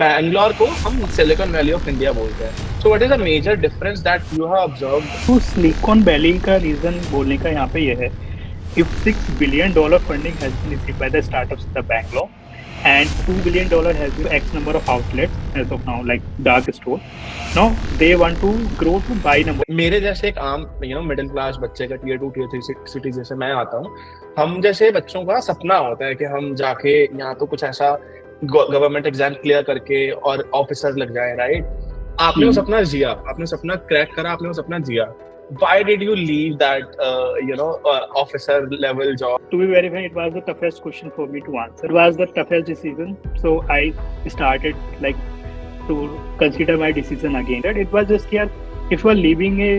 बैंगलोर को हम silicon valley of India बोलते हैं। So what is the major difference that you have observed? तो सिलिकॉन वैली का रीजन बोलने का यहाँ पे ये है, if $6 billion funding has been received by the startups in the Bangalore and $2 billion has been X number of outlets as of now, like dark store. Now they want to grow to buy number. मेरे जैसे एक आम middle class बच्चे का tier 2 tier 3 city जैसे मैं आता हूँ, हम जैसे बच्चों का सपना होता है कि हम जाके यहाँ तो कुछ ऐसा गवर्नमेंट एग्जाम क्लियर करके और ऑफिसर लग जाए, राइट? आपने वो Hmm. सपना जिया, आपने सपना क्रैक करा, आपने वो सपना जिया। Why did you leave that officer level job? To be very frank, it was the toughest question for me to answer. It was the toughest decision. So I started like to consider my decision again. That it was just here. If you are leaving a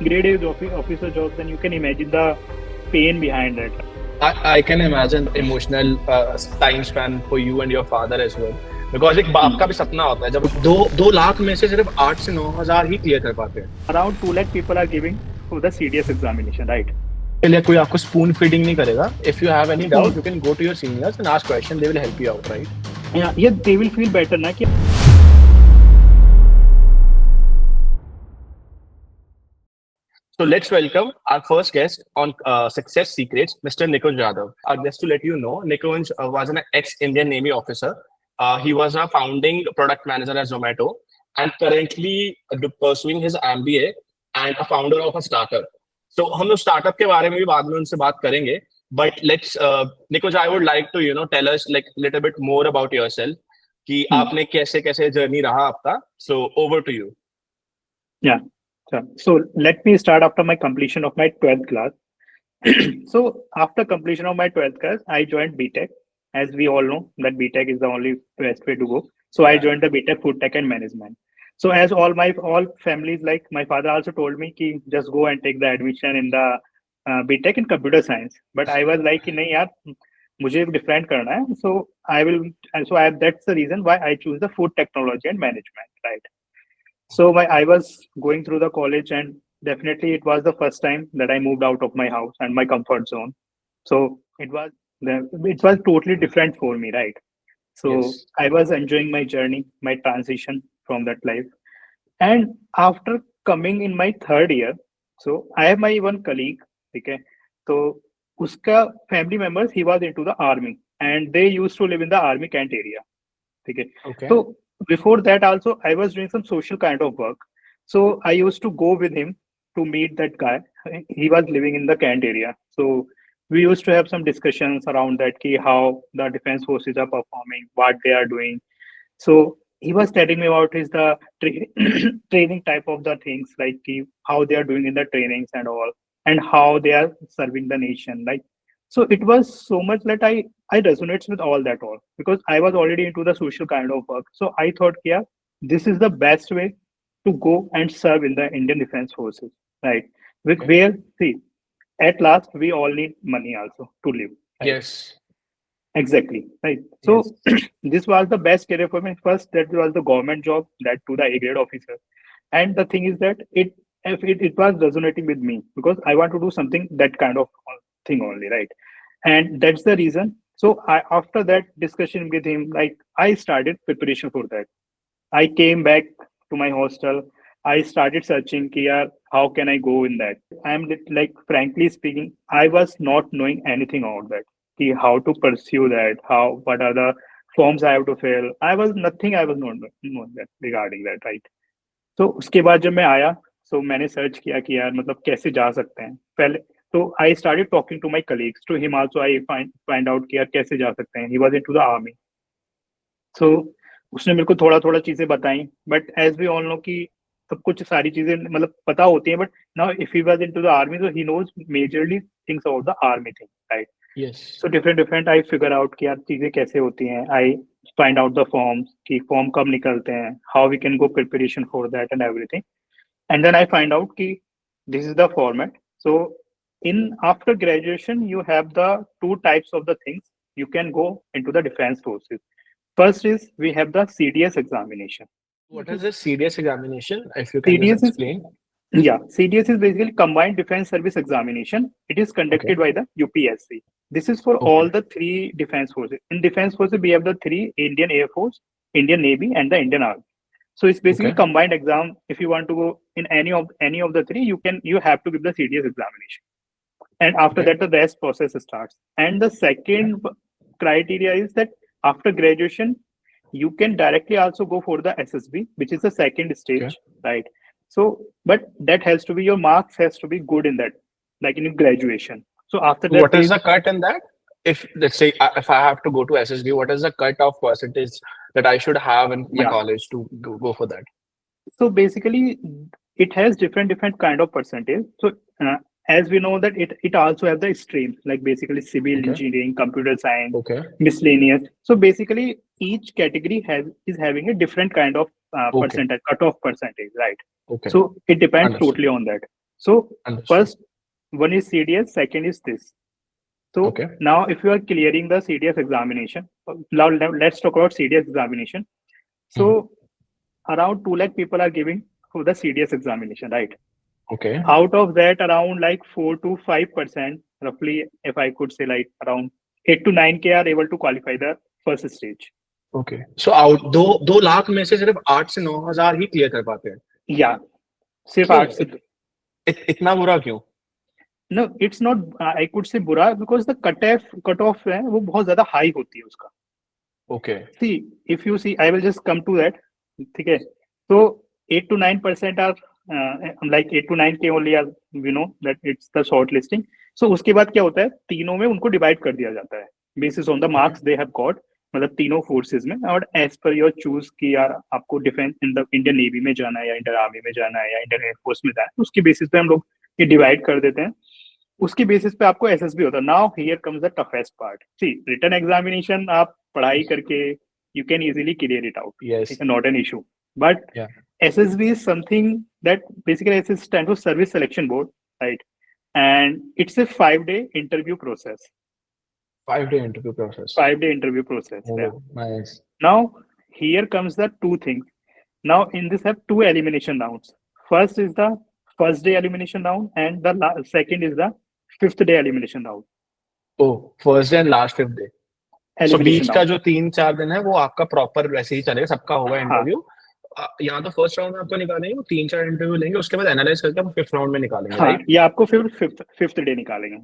grade A officer job, then you can imagine the pain behind that. I can imagine the emotional time span for you and your father as well. Because एक बाप का भी सपना होता है जब 2 लाख में से सिर्फ 8 से 9 हज़ार ही क्लियर कर पाते हैं। Around 2 lakh people are giving for the CDS examination, right? के लिए कोई आपको स्पून फीडिंग नहीं करेगा। If you have any doubt, Spoon. you can go to your seniors and ask question. They will help you out, right? Yeah, they will feel better ना कि So let's welcome our first guest on Success Secrets, Mr. Nikunj Yadav. Just to let you know, Nikunj was an ex-Indian Navy officer. He was a founding product manager at Zomato and currently pursuing his MBA and a founder of a startup. So हम लोग startup के बारे में भी बाद में उनसे बात करेंगे. But let's, Nikunj, I would like to tell us like little bit more about yourself कि आपने कैसे कैसे journey रहा आपका. So over to you. yeah. So let me start after my completion of my 12th class. So after completion of my 12th class, I joined BTech. As we all know, that BTech is the only best way to go. So I joined the BTech Food Tech and Management. So as all families, like my father also told me कि just go and take the admission in the BTech in computer science. But I was like कि नहीं यार, मुझे different करना है. So I will. And so that's the reason why I choose the food technology and management, right? So I was going through the college, and definitely it was the first time that I moved out of my house and my comfort zone. So it was totally different for me, right? So Yes. I was enjoying my journey, my transition from that life. And after coming in my third year, so I have my one colleague, okay. So uska family members, he was into the army, and they used to live in the army Kent area. Okay. Okay. So before that also I was doing some social kind of work. So I used to go with him to meet that guy. He was living in the Kent area. So we used to have some discussions around that key how the defense forces are performing, what they are doing. So he was telling me about his the training type of the things, like how they are doing in the trainings and all, and how they are serving the nation. Like, so it was so much that I resonates with all that all, because I was already into the social kind of work. So I thought, yeah, this is the best way to go and serve in the Indian Defense Forces, right? With Okay. where, see, at last we all need money also to live, right? Yes. Exactly, right. Yes. So this was the best career for me. First, that was the government job, that to the A grade officer. And the thing is that it was resonating with me because I want to do something that kind of thing only, right? And that's the reason. So after that discussion with him, like I started preparation for that. I came back to my hostel. I started searching here, how can I go in that? Like frankly speaking, I was not knowing anything about that. Ki how to pursue that, how what are the forms I have to fill. I was nothing, I was not knowing that regarding that, right? तो उसके बाद जब मैं आया, so मैंने search किया कि यार मतलब कैसे जा सकते हैं पहले. तो I started talking to my colleagues, to him also I find out कि यार कैसे जा सकते हैं. He was into the army. So उसने मेरे को थोड़ा थोड़ा चीजें बताई, but as we all know कि सब कुछ सारी चीजें मतलब पता होती हैं, but now if he was into the army so he knows majorly things about the army thing, right. Yes. So different different I figure out कि यार चीजें कैसे होती हैं. I find out the forms कि फॉर्म कब निकलते हैं, how we can go preparation for that and everything. And then I find out ki this is the format. So in after graduation you have the two types of the things you can go into the defense forces. First is we have the CDS examination. What is this CDS examination? If you can just CDS is, explain. yeah, CDS is basically Combined Defense Service Examination. It is Okay. conducted by the UPSC. This is for Okay. all the three defense forces. In defense forces, we have the three: Indian Air Force, Indian Navy and the Indian Army. So it's basically Okay. combined exam. If you want to go in any of the three, you have to give the CDS examination, and after Okay. that the rest process starts. And the second criteria is that after graduation, you can directly also go for the SSB, which is the second Okay. stage, right? So, but that has to be, your marks has to be good in that, like in graduation. So after that, What there is is, the cut in that? If let's say if I have to go to SSB, what is the cut of percentage that I should have in my yeah. college to go for that? So basically, it has different kind of percentage. So as we know that it also has the streams, like basically civil Okay. engineering, computer science, Okay. miscellaneous. So basically, each category is having a different kind of Okay. percentage, cutoff percentage, right? Okay. So it depends Understood. totally on that. So Understood. first one is CDS, second is this. So Okay. now if you are clearing the CDS examination, now let's talk about CDS examination. So around 2 lakh people are giving for the CDS examination, right? Okay. Out of that, around like 4 to 5%, roughly, if I could say, like around 8 to 9K are able to qualify the first stage. Okay so out दो लाख में से सिर्फ 8 से 9 हजार ही clear कर पाते हैं. या सिर्फ क्यों 8 से. इतना बुरा क्यों? No, it's not, I could say बुरा, because the cut off है वो बहुत ज्यादा हाई होती है उसका. Okay. See, if you see, I will just come to that. ठीक है. So 8 to 9% are like 8 to 9K only are, we know that it's the short listing. So उसके बाद क्या होता है, तीनों में उनको डिवाइड कर दिया जाता है basis on the marks they have got, मतलब तीनों फोर्सेस में, और एज पर योर चूज की यार आपको defence in the Indian navy में जाना है या इंडियन आर्मी में जाना है या इंडियन एयरफोर्स में जाना है, उसकी बेसिस पे हम लोग ये डिवाइड कर देते हैं. उसकी बेसिस पे आपको एसएसबी होता है. Now here comes the toughest part. See, written examination आप पढ़ाई करके you can easily clear it out. Yes. It's not an issue. But Yeah. SSB is something that basically SSB stands for Service Selection Board, right? And it's a 5-day interview process. 5-day interview process. 5-day interview process. Oh, Yeah. nice. Now here comes the two things. Now in this have two elimination rounds. First is the first day elimination round, and the second is the 5th day elimination round. Oh, first day and last 5th day. So beach Elimination का round. जो 3-4 दिन है वो आपका proper वैसे ही चलेगा, सबका होगा हाँ. इंटरव्यू. यहाँ तो फर्स्ट राउंड में आपको निकालेंगे, वो 3-4 इंटरव्यू लेंगे, उसके बाद एनालाइज करके आप 5th राउंड में निकालेंगे, हाँ, राइट? ये आपको फिर फिफ्थ डे निकालेंगे.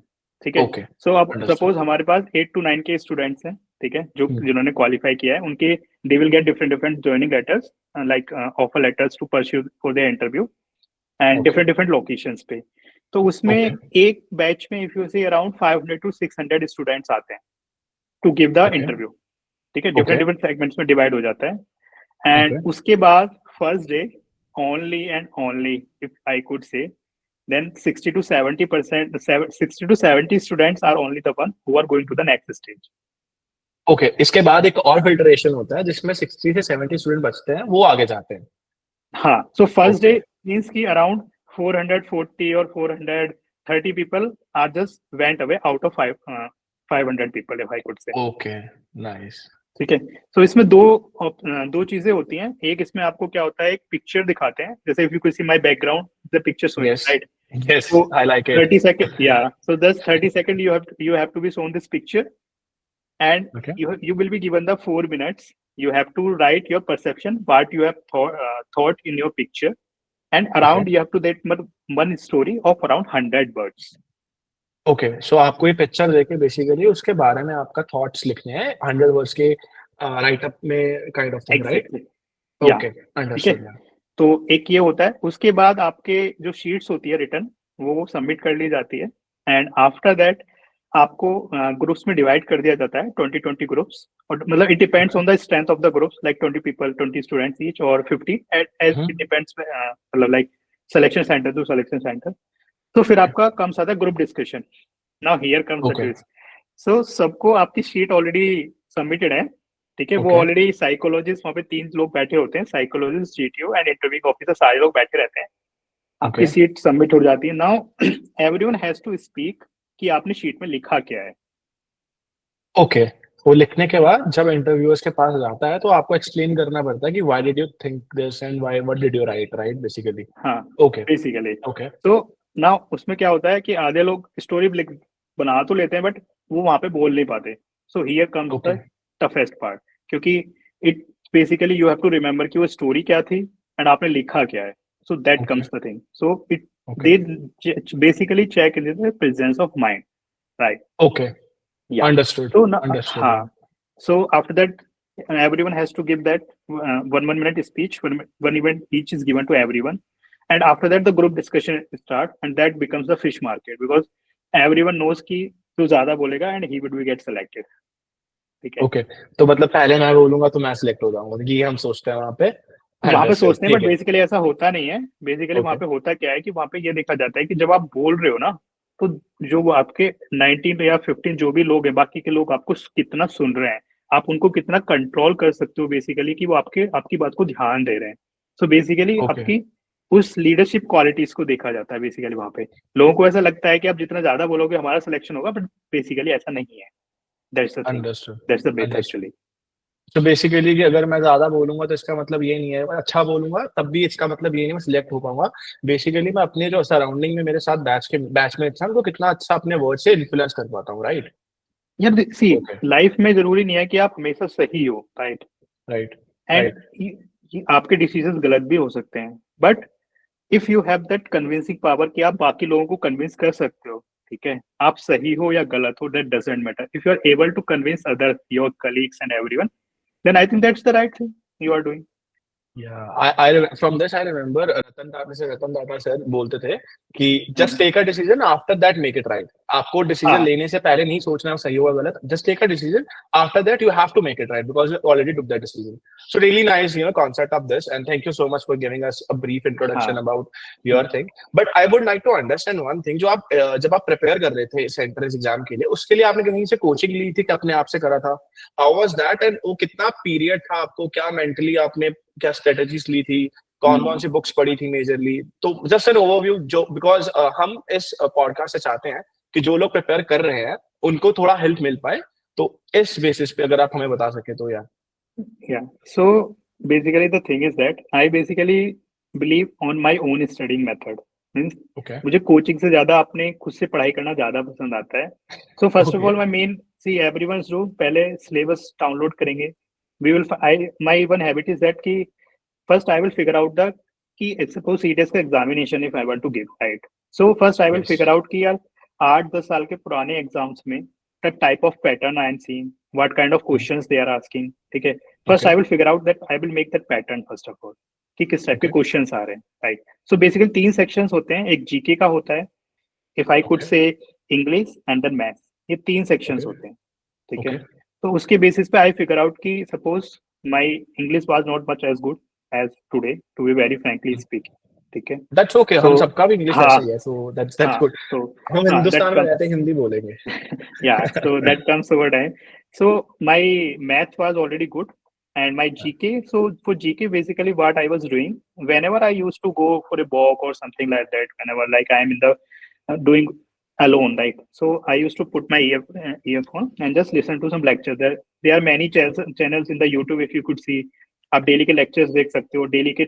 ठीक है. ओके. सो अब Understood. सपोज हमारे पास 8 to 9 के स्टूडेंट्स हैं, ठीक है, जो Hmm. जिन्होंने क्वालिफाई किया है, उनके they will get different joining letters, like offer letters to pursue for their interview, and Okay. Different locations पे. तो उसमें Okay. एक बैच में if you say around 500 to 600 students आते हैं to give the Okay. Interview. ठीक है. Okay. Different segments में डिवाइड हो जाता है. And Okay. उसके बाद first day only and only, if I could say, then 60 to 70%, 60 to 70 students are only the one who are going to the next stage. Okay. इसके बाद एक और फिल्टरेशन होता है जिसमें 60 से 70 स्टूडेंट बचते हैं, वो आगे जाते हैं. हाँ. So first Okay. day means कि around 440 or 430 people are just went away out of 500 people, if I could say. Okay. Nice. ठीक है. तो इसमें दो चीजें होती हैं. एक इसमें आपको क्या होता है, एक पिक्चर दिखाते हैं, जैसे if you can see my background, the picture showing, Yes. Right? Yes. So I like it. 30 seconds, yeah. So just 30 seconds you have to be shown this picture, and Okay. you will be given the 4 minutes. You have to write your perception, what you have thought in your picture, and around Okay. you have to that one story of around 100 words. Okay. सो आपको ये picture देके basically उसके बारे में आपका thoughts लिखने हैं 100 words के राइट अप में, kind of thing, right? Exactly. Yeah. Okay. ठीक है. अंडरस्टूड. तो एक ये होता है. उसके बाद आपके जो शीट्स होती है रिटर्न, वो सबमिट कर ली जाती है, एंड आफ्टर दैट आपको ग्रुप्स में डिवाइड कर दिया जाता है, 20 ग्रुप्स, और मतलब it depends on the strength of the groups, like 20 people, 20 students each, or 50, as it depends, मतलब like selection centre to selection centre. तो फिर आपका कम्स आता है group discussion. Now here comes the Okay. Twist. So सबको आपकी sheet already submitted है, ठीक है. वो Okay. ऑलरेडी साइकोलॉजिस्ट, वहाँ पे 3 लोग बैठे होते हैं, psychologist, GTO and interview officer, सारे लोग बैठे रहते हैं. आपकी Okay. सीट सबमिट हो जाती है. Now everyone has to speak कि आपने शीट में लिखा क्या है. ओके. वो लिखने के बाद जब इंटरव्यूअर्स के पास जाता है तो आपको एक्सप्लेन करना पड़ता है कि why did you think this and why what did you right, right, basically. हाँ, ओके. बेसिकली. ओके. तो नाउ उसमें क्या होता है कि आधे लोग स्टोरी बना तो लेते हैं, बट वो वहां पे बोल नहीं पाते. So here comes Okay. The toughest part, क्योंकि it basically you have to remember कि वो स्टोरी क्या थी एंड आपने लिखा क्या है. So that Okay. Comes the thing. So it Okay. they basically check in the presence of mind, right? Okay. Yeah. Understood. So now, Understood. हाँ. Yeah. So after that, everyone has to give that 1 minute speech. One event each is given to everyone, and after that the group discussion start, and that becomes the fish market because everyone knows कि तू ज्यादा बोलेगा and he would be get selected. ठीक है. Okay. तो मतलब पहले मैं बोलूंगा तो मैं सिलेक्ट हो जाऊंगा, ये हम सोचते हैं वहां पे. वहां पे Understood. सोचते हैं ठीक बट है. बेसिकली ऐसा होता नहीं है. बेसिकली वहां Okay. पे होता क्या है कि वहां पे ये देखा जाता है कि जब आप बोल रहे हो ना, तो जो वो आपके 19 या 15 जो भी लोग हैं, बाकी के लोग आपको कितना सुन रहे हैं, आप उनको कितना कंट्रोल कर सकते हो बेसिकली कि वो आपकी बात को ध्यान दे रहे हैं. So basically Okay. आपकी उस लीडरशिप क्वालिटीज को देखा जाता है बेसिकली वहां पे. लोगों को ऐसा लगता है कि आप जितना ज्यादा बोलोगे हमारा सिलेक्शन होगा, बट बेसिकली ऐसा नहीं है. That's the thing. Understood. That's the Beth Understood. Actually. तो बेसिकली कि अगर मैं ज्यादा बोलूंगा तो इसका मतलब ये नहीं है, मैं अच्छा बोलूंगा तब भी इसका मतलब ये नहीं मैं सिलेक्ट हो पाऊंगा. बेसिकली मैं अपने जो सराउंडिंग में मेरे साथ बैचमेट्स हैं उनको कितना अच्छा अपने वर्ड से इन्फ्लुएंस कर पाता हूँ. राइट. यार सी, ओके. लाइफ में जरूरी नहीं है कि आप हमेशा सही हो, राइट? राइट. And right. आपके डिसीजन गलत भी हो सकते हैं, but if you have that convincing power कि आप बाकी लोगों को कन्विंस कर सकते हो, ठीक है, आप सही हो या गलत हो, that doesn't matter. If you are able to convince other your colleagues and everyone, then I think that's the right thing you are doing. Yeah, I from this I remember Ratan Tata sir बोलते थे कि just take a decision after that make it right. आपको decision हाँ. लेने से पहले नहीं सोचना सही होगा गलत. Just take a decision. After that you have to make it right because you already took that decision. So really nice, concept of this, and thank you so much for giving us a brief introduction हाँ. about your thing. But I would like to understand one thing. जो आप जब आप prepare कर रहे थे entrance exam के लिए, उसके लिए आपने कहीं से कोचिंग ली थी कि अपने आप से करा था? How was that and वो कितना पीरियड था आपको, क्या मेंटली आपने क्या स्ट्रेटेजीज ली थी, कौन कौन सी बुक्स पढ़ी थी मेजरली? तो जस्ट एन ओवरव्यू जो बिकॉज हम इस पॉडकास्ट से चाहते हैं कि जो लोग प्रिपेयर कर रहे हैं उनको थोड़ा हेल्प मिल पाए, तो इस बेसिस पे अगर आप हमें बता सके तो. यार Yeah. So basically the thing is that I basically believe on my own studying method. Means okay. मुझे कोचिंग से ज्यादा अपने खुद से पढ़ाई करना ज्यादा पसंद आता है. So first of okay. All my main see everyone's do, पहले सिलेबस डाउनलोड करेंगे. We will I my one habit is that कि first I will figure out the कि सपोज सीटीएस का examination if I want to give, right? So first I will yes. Figure out कि यार 8-10 साल के पुराने exams में the type of pattern I am seeing, what kind of questions they are asking. ठीक है. First okay. I will figure out that I will make that pattern first of all कि किस टाइप के okay. Questions आ रहे हैं, right? So basically 3 sections होते हैं. एक जीके का होता है, इफ आई कुड ओके. से इंग्लिश एंड देन मैथ्स. ये 3 सेक्शंस ओके. होते हैं, ठीक है. ओके. तो उसके बेसिस पे आई फिगर आउट कि suppose my English was not much as good as today, to be very frankly speaking. ठीक है. दैट्स ओके, हम सो सबका भी इंग्लिश हाँ. ऐसा ही है, सो दैट्स हाँ. गुड. तो हम हाँ, दैट हिंदुस्तान में कम. रहते हैं, हिंदी बोलेंगे. Yeah, so that comes over time. So my math was already good, and my GK. So for GK, basically what I was doing, whenever I used to go for a walk or something like that, whenever like I'm in the doing alone, right? So I used to put my earphone and just listen to some lecture. There are many channels in the YouTube. If you could see, आप daily के lectures देख सकते हो, daily के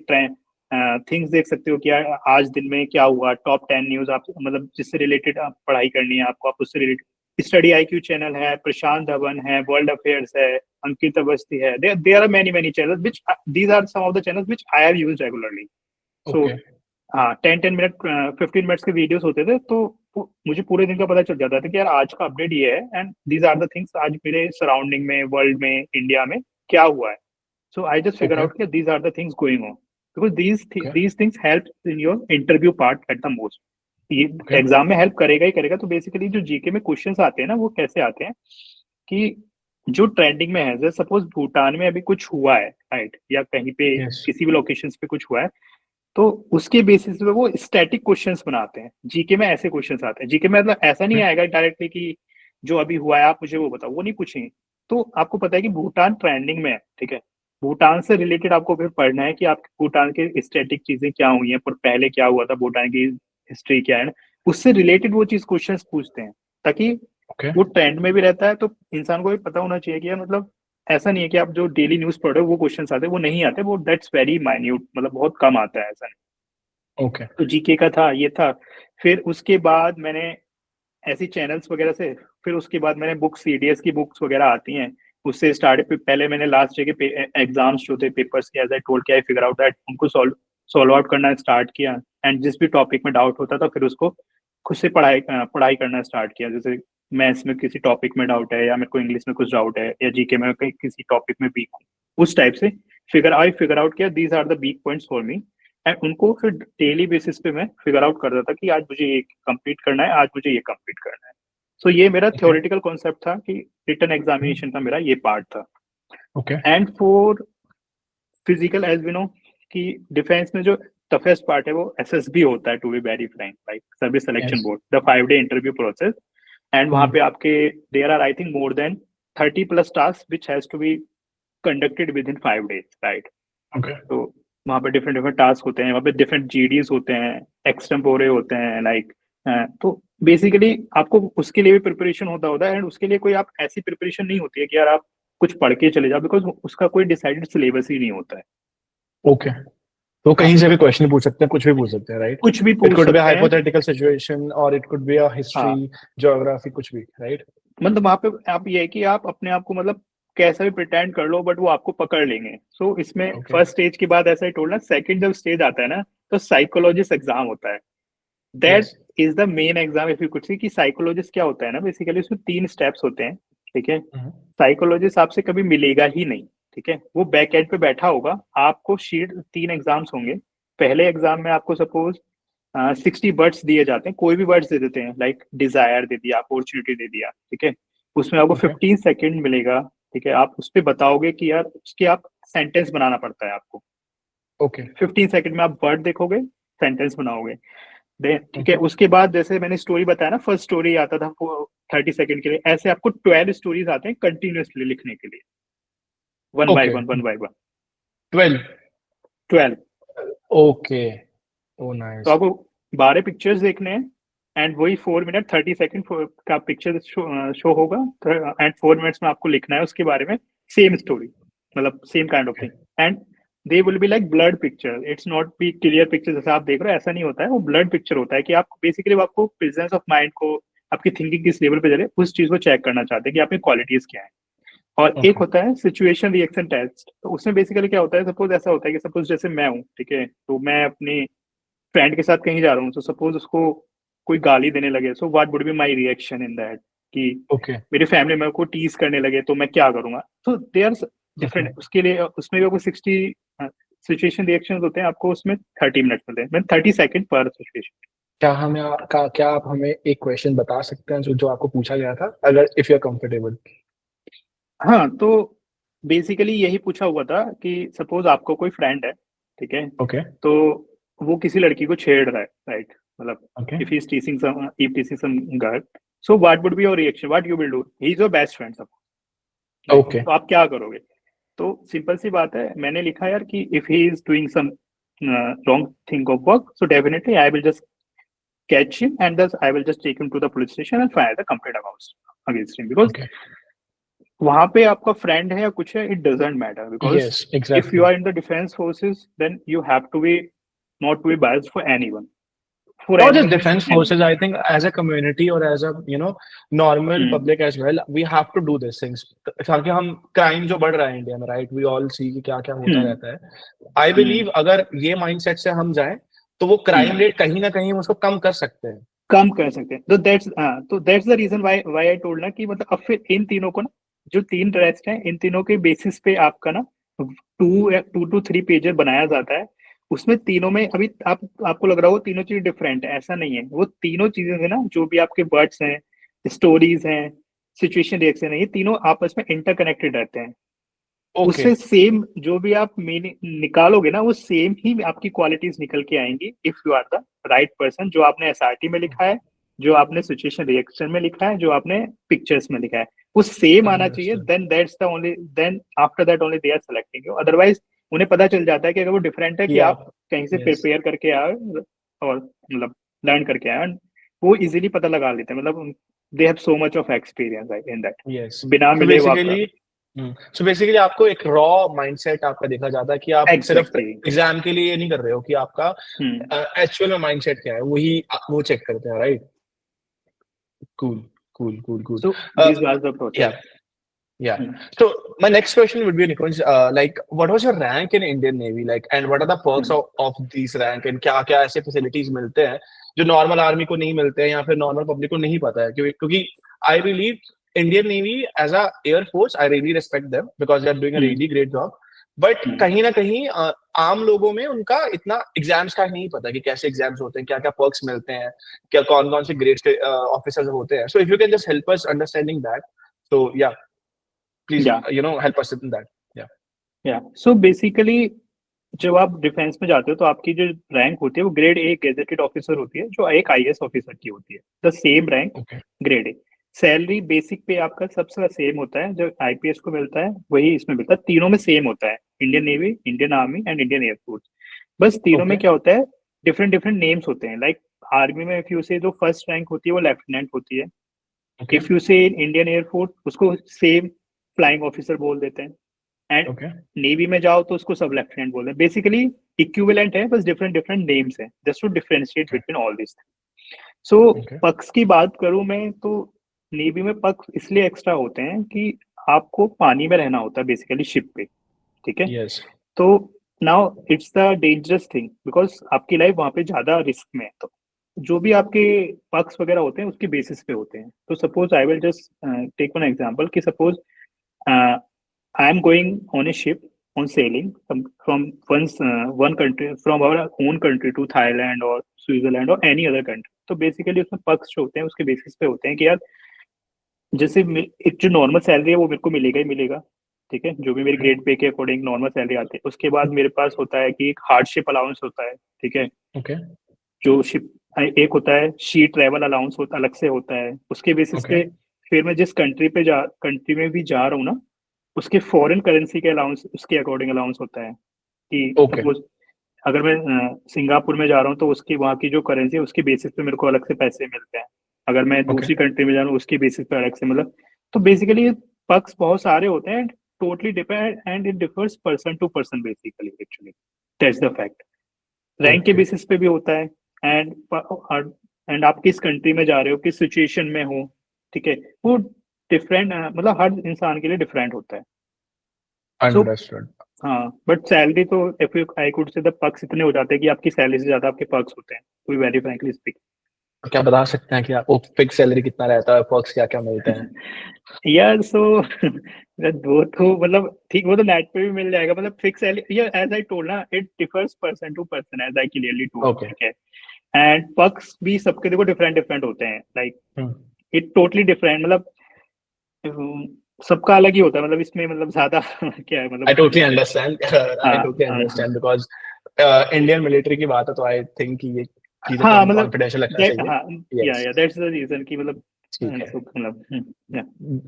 things देख सकते हो कि आज दिन में क्या हुआ, टॉप 10 न्यूज आप मतलब जिससे रिलेटेड आप पढ़ाई करनी है आपको, आप उससे रिलेटेड. स्टडी आईक्यू चैनल है, प्रशांत धवन है, वर्ल्ड अफेयर्स है, अंकित अवस्थी है. There are many channels which these are some of the channels which I have used regularly. So okay. हाँ, 10 मिनट 15 मिनट्स के वीडियोस होते थे, तो मुझे पूरे दिन का पता चल जाता था कि यार आज का अपडेट ये है and these are the things आज मेरे सराउंडिंग में, वर्ल्ड में, इंडिया में क्या हुआ है. So I just figure okay. out that these are the things going on because okay. these things help in your interview part at the most. ये okay. Exam में हेल्प करेगा ही करेगा. तो बेसिकली जो जीके में क्वेश्चंस आते हैं ना, वो कैसे आते हैं कि जो ट्रेंडिंग में है, जैसे सपोज भूटान में अभी कुछ हुआ है, राइट, या कहीं पे यस. किसी भी लोकेशंस पे कुछ हुआ है, तो उसके बेसिस पे वो स्टैटिक क्वेश्चंस बनाते हैं. जीके में ऐसे क्वेश्चंस आते हैं. जीके में मतलब ऐसा नहीं आएगा डायरेक्टली कि जो अभी हुआ है आप मुझे वो बताओ, वो नहीं पूछेंगे. तो आपको पता है कि भूटान ट्रेंडिंग में है, ठीक है. भूटान से रिलेटेड आपको फिर पढ़ना है कि आप भूटान के स्टैटिक चीजें क्या हुई हैं, पर पहले क्या हुआ था, भूटान की हिस्ट्री क्या है, उससे रिलेटेड वो चीज क्वेश्चंस पूछते हैं, ताकि ओके. वो ट्रेंड में भी रहता है. तो इंसान को भी पता होना चाहिए कि यार मतलब ऐसा नहीं है कि आप जो डेली न्यूज पढ़ रहे हो वो क्वेश्चंस आते हैं, वो नहीं आते, वो दैट्स वेरी माइन्यूट, मतलब बहुत कम आता है, ऐसा नहीं. ओके. तो जीके का था, ये था. फिर उसके बाद मैंने ऐसी चैनल्स वगैरह से, फिर उसके बाद मैंने बुक्स, सीडीएस की बुक्स वगैरह आती हैं, उससे स्टार्ट, पहले मैंने लास्ट ईयर के एग्जाम्स जो थे, पेपर्स के, as I told, I figure out that उनको सॉल्व आउट करना स्टार्ट किया। एंड जिस भी टॉपिक में डाउट होता था फिर उसको खुद से पढ़ाई करना स्टार्ट किया। जैसे मैथ्स में किसी टॉपिक में डाउट है, या मेरे को इंग्लिश में कुछ डाउट है, या जीके में किसी टॉपिक में वीक हूँ, उस टाइप से फिगर आउट किया these are the weak points for me. And उनको फिर डेली बेसिस पे मैं फिगर आउट करता था कि आज मुझे ये कंप्लीट करना है, आज मुझे ये कंप्लीट करना है। सो ये मेरा Okay. थ्योरेटिकल कॉन्सेप्ट था कि रिटन एग्जामिनेशन का मेरा ये पार्ट था। Okay. And for physical, as we know कि डिफेंस में जो टफेस्ट पार्ट है वो एसएसबी होता है, to be very frank, like service selection Yes. Board, the 5 day interview process. And वहां पे आपके there are I think more than 30+ task which has to be conducted with in 5 days, right? Okay. तो वहाँ पे different different task होते हैं, वहाँ पे डिफरेंट जीडीज होते हैं, एक्सटेम्पोरे होते हैं, लाइक तो बेसिकली आपको उसके लिए भी प्रिपरेशन होता है। एंड उसके लिए कोई आप ऐसी प्रिपरेशन नहीं होती है कि यार आप कुछ पढ़ के चले जाओ, बिकॉज उसका कोई डिसाइडेड सिलेबस ही नहीं होता है। Okay. तो कहीं से भी क्वेश्चन पूछ सकते हैं, कुछ भी पूछ सकते हैं, राइट? कुछ भी It पूछ could be a सकते हैं। hypothetical situation or it could be a history, geography, कुछ भी, right? मतलब वहाँ पे आप ये है कि आप अपने आप को मतलब कैसा भी प्रिटेंड कर लो, बट वो आपको पकड़ लेंगे। सो इसमें Okay. फर्स्ट स्टेज के बाद ऐसा ही टोल्ड ना, सेकंड जब स्टेज आता है ना, तो साइकोलॉजिस्ट एग्जाम होता है। That Yes. Is the main exam if you could सी। कि साइकोलॉजिस्ट क्या होता है ना, बेसिकली उसमें 3 स्टेप्स होते हैं, ठीक है? साइकोलॉजिस्ट आपसे कभी मिलेगा ही नहीं, ठीक है? वो बैक एंड पे बैठा होगा, आपको शीट 3 एग्जाम्स होंगे। पहले एग्जाम में आपको सपोज 60 वर्ड्स दिए जाते हैं, कोई भी वर्ड्स दे देते हैं, लाइक डिजायर दे दिया, अपॉर्चुनिटी दे दिया, ठीक है? उसमें आपको Okay. 15 सेकेंड मिलेगा, ठीक है? आप उस पर बताओगे कि यार उसके आप सेंटेंस बनाना पड़ता है आपको। Okay. 15 सेकेंड में आप वर्ड देखोगे, सेंटेंस बनाओगे, ठीक है? Okay. उसके बाद जैसे मैंने स्टोरी बताया ना, फर्स्ट स्टोरी आता था 30 सेकंड के लिए, ऐसे आपको 12 स्टोरीज आते हैं कंटिन्यूअसली लिखने के लिए, one by Okay. One, one by one, 12. 12। Okay. Oh, तो nice. आपको 12 पिक्चर्स देखने हैं, एंड वही 4 मिनट 30 सेकंड का पिक्चर शो होगा, एंड 4 मिनट्स में आपको लिखना है उसके बारे में, सेम स्टोरी, मतलब same kind of thing. And they will be like blood picture, it's not be clear picture जैसा आप देख रहे हो, ऐसा नहीं होता है। वो ब्लड पिक्चर होता है कि आप बेसिकली आपको प्रेजेंस ऑफ माइंड को, आपकी थिंकिंग किस लेवल पे जा रही है, उस चीज को चेक करना चाहते हैं कि आपकी क्वालिटीज क्या है। और Okay. एक होता है सिचुएशन रिएक्शन टेस्ट। तो उसमें बेसिकली क्या होता है, सपोज ऐसा होता है कि सपोज जैसे मैं हूँ, ठीक है? तो मैं अपनी फ्रेंड के साथ कहीं जा रहा हूँ, तो सपोज उसको कोई गाली देने लगे, so what would be my reaction in that? कि Okay. मेरी फैमिली मेरे को टीज करने लगे तो मैं क्या करूंगा? तो दे आर डिफरेंट। Okay. उसके लिए उसमें भी आपको 60 सिचुएशन रिएक्शन होते हैं, आपको उसमें 30 मिनट्स मिलते हैं, मतलब 30 सेकंड पर सिचुएशन। क्या आप हमें एक क्वेश्चन बता सकते हैं जो आपको पूछा गया था, अगर इफ यू आर कंफर्टेबल? हाँ, तो बेसिकली यही पूछा हुआ था कि सपोज आपको कोई फ्रेंड है, ठीक है? Okay. तो वो किसी लड़की को छेड़ रहा है, राइट? मतलब Okay. if he's teasing some girl, so what would be your reaction? What you will do? He's your best friend, suppose. Right? Okay. तो आप क्या करोगे? तो सिंपल सी बात है, मैंने लिखा यार कि if he is doing some wrong thing of work, so definitely I will just catch him and thus I will just take him to the police station and file the complaint against him, because Okay. वहां पे आपका friend है या कुछ है, it doesn't matter, because Yes, if exactly. You are in the defence forces then you have to be not to be biased for anyone, for Not just anyone means defense anyone. forces, I think as a community or as a normal public as well, we have to do these things. ताकि हम crime जो बढ़ रहा है India में, right? We all see कि क्या क्या होता रहता है। I believe अगर ये mindset से हम जाएं तो वो crime rate कहीं ना कहीं उसको कम कर सकते हैं। कम कर सकते हैं। तो that's the reason why I told ना कि मतलब अब फिर इन तीनों को ना, जो 3 टेस्ट हैं, इन तीनों के बेसिस पे आपका ना 2 to 3 पेजेस बनाया जाता है। उसमें तीनों में अभी आपको लग रहा हो तीनों चीज डिफरेंट है, ऐसा नहीं है। वो तीनों चीजें है ना, जो भी आपके वर्ड्स हैं, स्टोरीज हैं, सिचुएशन रिएक्शन है, ये तीनों आपस में इंटरकनेक्टेड रहते हैं। Okay. उससे सेम जो भी आप मीनिंग निकालोगे ना, वो सेम ही आपकी क्वालिटीज निकल के आएंगी if you are the right person. जो आपने एसआरटी में लिखा है, जो आपने सिचुएशन रिएक्शन में लिखा है, जो आपने पिक्चर्स में लिखा है, वो सेम आना चाहिए। Understood. Then that's the only, then after that only they are selecting you. Otherwise उन्हें पता चल जाता है कि अगर वो डिफरेंट है, कि Yeah. आप कहीं से Yes. प्रिपेयर करके आए और मतलब लर्न करके आए, वो इजीली पता लगा लेते हैं। मतलब they have so much of experience in that. Yes. बिना So मिले वो आपका basically, so basically आपको एक रॉ माइंडसेट आपका देखा जाता है कि आप सिर्फ Exactly. एग्जाम के लिए ये नहीं कर रहे हो कि आपका एक्चुअल में माइंडसेट क्या है, वो चेक करते हैं, right? Cool. So this was the process. Yeah. Yeah. So my next question would be, Nikunj, like, what was your rank in Indian Navy, like, and what are the perks of these rank, and क्या क्या ऐसे facilities मिलते हैं जो normal army को नहीं मिलते हैं या फिर normal public को नहीं पता है, क्योंकि I believe Indian Navy as a Air Force, I really respect them because they are doing a really great job. But कहीं ना कहीं आम लोगों में उनका इतना एग्जाम्स का नहीं पता कि कैसे एग्जाम्स होते हैं, क्या क्या पर्क्स मिलते हैं, क्या कौन कौन से ग्रेड्स के ऑफिसर्स होते हैं. So if you can just help us understanding that. So yeah. Please, Yeah. Help us in that. Yeah. So basically, जब आप डिफेंस में जाते हो तो आपकी जो रैंक होती है वो ग्रेड ए गेजेटेड ऑफिसर होती है, जो एक आईएएस ऑफिसर की होती है. The same rank, grade A. Salary basic पे आपका सबसे सेम होता है, जो आईपीएस को मिलता है वही इसमें मिलता है. तीनों में सेम होता है, Indian navy, Indian army and Indian air force. बस तीनों में क्या होता है, डिफरेंट डिफरेंट नेम्स होते हैं. लाइक आर्मी में इफ यू से जो फर्स्ट रैंक होती है वो लेफ्टिनेंट होती है. इफ यू से इंडियन एयरफोर्स उसको सेम फ्लाइंग ऑफिसर बोल देते हैं. एंड नेवी में जाओ तो उसको सब लेफ्टिनेंट बोलते हैं. बेसिकली इक्विवेलेंट है, बस डिफरेंट डिफरेंट नेम्स हैं, just to differentiate between all this. So perks की बात करूं मैं तो नेवी में पक्स इसलिए एक्स्ट्रा होते हैं कि आपको पानी में रहना होता है बेसिकली शिप पे. ठीक है. तो now it's the dangerous thing because आपकी लाइफ वहां पे ज्यादा रिस्क में है. तो जो भी आपके पक्स वगैरह होते हैं उसके बेसिस पे होते हैं. तो suppose I will just take one example कि suppose I am going on a ship on sailing from one country, from our own country to Thailand or Switzerland or any other country. तो basically उसमें पक्ष होते हैं, उसके basis पे होते हैं कि यार जैसे एक जो नॉर्मल सैलरी है वो मेरे को मिलेगा ही मिलेगा. ठीक है, जो भी मेरी ग्रेड पे के अकॉर्डिंग नॉर्मल सैलरी आती है. उसके बाद मेरे पास होता है कि एक हार्डशिप अलाउंस होता है. ठीक है. जो शिप एक होता है शी ट्रेवल अलाउंस होता अलग से होता है. उसके बेसिस पे फिर मैं जिस कंट्री में भी जा रहा हूँ ना, उसके फॉरेन करेंसी के अलाउंस उसके अकॉर्डिंग अलाउंस होता है कि सपोज अगर मैं सिंगापुर में जा रहा हूँ तो उसकी वहाँ की जो करेंसी है उसके बेसिस पे मेरे को अलग से पैसे मिलते हैं. अगर मैं दूसरी कंट्री में जा रहा हूँ उसके बेसिस पे अलग से, मतलब. तो बेसिकली पक्स बहुत सारे होते हैं, totally depend and it differs person to person basically. Actually that's the fact. Rank के बेसिस पे भी होता है एंड आप किस कंट्री में जा रहे हो, किस सिचुएशन में हो. ठीक है, वो डिफरेंट मतलब हर इंसान के लिए डिफरेंट होता है. अंडरस्टूड. हाँ, बट सैलरी तो if you I could say the perks इतने हो जाते हैं कि आपकी सैलरी से ज्यादा आपके पर्क्स होते हैं. To be very frankly speak. क्या बता सकते हैं कि आपको फिक्स सैलरी कितना रहता है, पर्क्स क्या क्या मिलते हैं? यार सो वो तो मतलब ठीक, वो तो नेट पे भी मिल जाएगा. मतलब फिक्स सैलरी यार एज आई टोल्ड ना, it differs person to person as I clearly told. ठीक है. एंड पर्क्स भी सबके देखो डिफरेंट डिफरेंट होते हैं. लाइक इट टोटली डिफरेंट, मतलब सबका अलग ही होता है. मतलब इसमें मतलब ज्यादा क्या है, मतलब I totally understand because Indian military की बात है तो आई थिंक कि ये चीजें कॉन्फिडेंशियल रखना चाहिए. या दैट्स द रीजन कि मतलब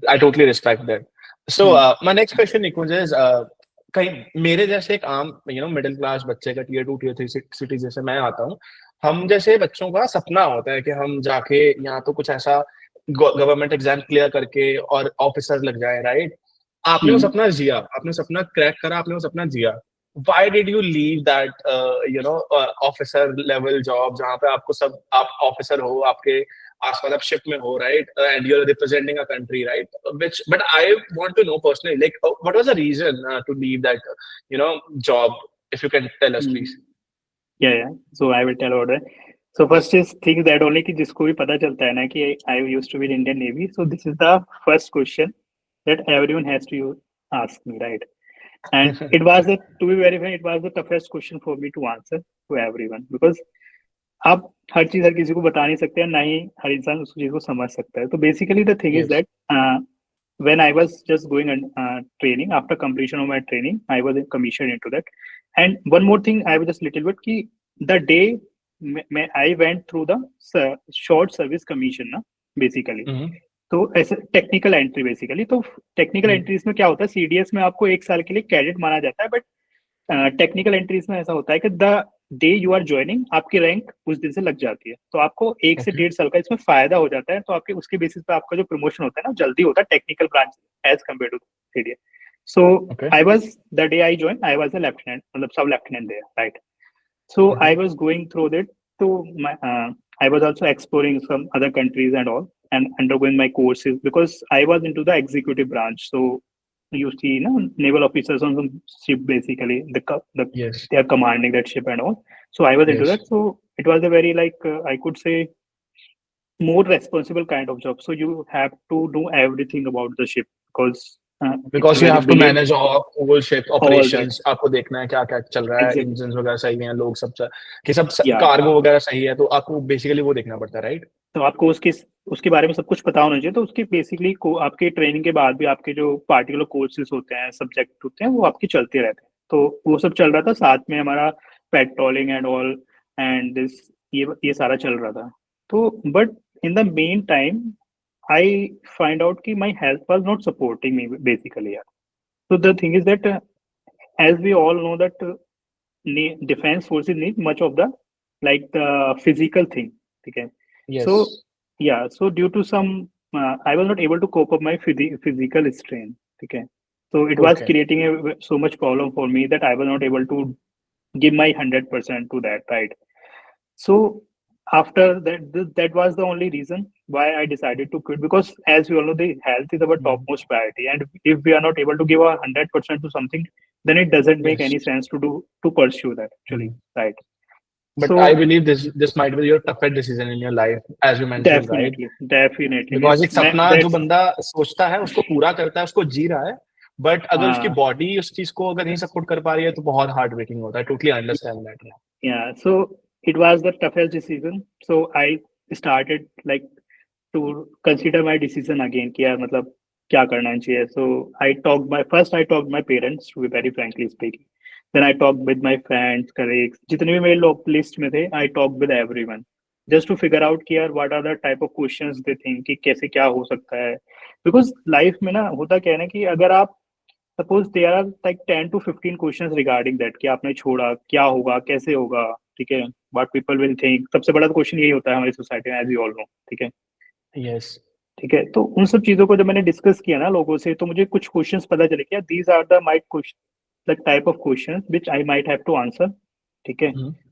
I totally respect that. So my next question, Nikunj, is कहीं मेरे जैसे एक आम मिडिल क्लास बच्चे का टियर 2 टियर 3 सिटी जैसे मैं आता हूँ, हम जैसे बच्चों का सपना होता है कि हम जाके यहाँ तो कुछ ऐसा गवर्नमेंट एग्जाम क्लियर करके और ऑफिसर लग जाए. राइट. आपने वो सपना जिया, आपने सपना क्रैक करा, आपने वो सपना जिया. Why did you leave that officer level job जहाँ पे आपको सब आप ऑफिसर हो, आपके आसपास आप शिप में हो, right, and you're representing a country, right? But I want to know personally, like, what was the reason to leave that job? If you can tell us, please. Yeah. So I will tell about that. So first is thing that only कि जिसको भी पता चलता है ना कि I used to be in Indian Navy. So this is the first question that everyone has to ask me, right? And it was to be very frank, it was the toughest question for me to answer to everyone because आप हर चीज हर किसी को बता नहीं सकते हैं, ना ही हर इंसान उस चीज को समझ सकता है. तो basically the thing is that when I was just going on training, after completion of my training, I was commissioned into that. And one more thing, I was just little bit कि the day I went through the short service commission ना basically. तो ऐसे technical entry basically. तो technical entries में क्या होता है, CDS में आपको 1 साल के लिए कैडेट माना जाता है, बट टेक्निकल एंट्रीज में ऐसा होता है कि the day you are joining आपकी रैंक उस दिन से लग जाती है. तो आपको 1 से 1.5 साल का इसमें फायदा हो जाता है. तो आपके उसके बेसिस पे आपका जो प्रमोशन होता है ना जल्दी होता है technical branch as compare to CDS. So I was the day I join I was a lieutenant, मतलब sub lieutenant there, right. So I was going through that. तो I was also exploring some other countries and all, and undergoing my courses because I was into the executive branch. So you see, naval officers on some ship basically, Yes. they are commanding that ship and all. So I was into Yes. that. So it was a very like I could say more responsible kind of job. So you have to do everything about the ship because it's a Because you very have to believe manage all ship all that operations. आपको देखना है क्या क्या चल रहा है, exactly. Engine वगैरह सही हैं, लोग सब कि सब Yeah. कार्गो वगैरह सही है, तो आपको बेसिकली वो देखना पड़ता है, राइट? तो आपको उसके बारे में सब कुछ पता होना चाहिए। तो उसके बेसिकली आपके ट्रेनिंग के बाद भी आपके जो पार्टिकुलर कोर्सेज होते हैं, सब्जेक्ट होते हैं, वो आपके चलते रहते हैं। तो वो सब चल रहा था साथ में हमारा patrolling and all and this ये सारा चल रहा था। तो but in the main time I find out कि my health was not supporting me basically यार। So the thing is that as we all know that defense forces need much of the like the physical thing. Okay. So Yes. yeah, so due to some I was not able to cope up my physical strain. Okay. So it was Okay. creating so much problem for me that I was not able to give my 100% to that, right? So after that, that was the only reason why I decided to quit because, as we all know, the health is our Mm. topmost priority, and if we are not able to give our 100% to something, then it doesn't make Yes. any sense to pursue that actually, Mm. right? But I So believe this might be your toughest decision in your life, as you mentioned, right? definitely because means एक सपना जो that's बंदा सोचता है उसको पूरा करता है, उसको जी रहा है, बट अगर उसकी uh, बॉडी उस चीज को अगर नहीं सपोर्ट कर पा रही है तो बहुत हार्ट ब्रेकिंग होता है. Totally understand that. yeah. So it was the toughest decision. So I started like to consider my decision again कि यार मतलब क्या करना चाहिए. So I talked my parents to be very frankly speaking. Then I talked with my friends, colleagues, जितने भी मेरे लोग लिस्ट में थे, I talked with everyone just to figure out कि यार what are the type of questions they think कि कैसे क्या हो सकता है. Because life में ना होता क्या है ना कि अगर आप suppose there are like 10 to 15 questions regarding that कि आपने छोड़ा क्या होगा कैसे होगा, ठीक है, what people will think. सबसे बड़ा क्वेश्चन यही होता है हमारी सोसाइटी में, as you all know, ठीक है. यस. ठीक है, तो उन सब चीजों को जब मैंने डिस्कस किया ना लोगों से, तो मुझे कुछ क्वेश्चंस पता चले कि these are the might question the type of questions which I might have to answer. ठीक है,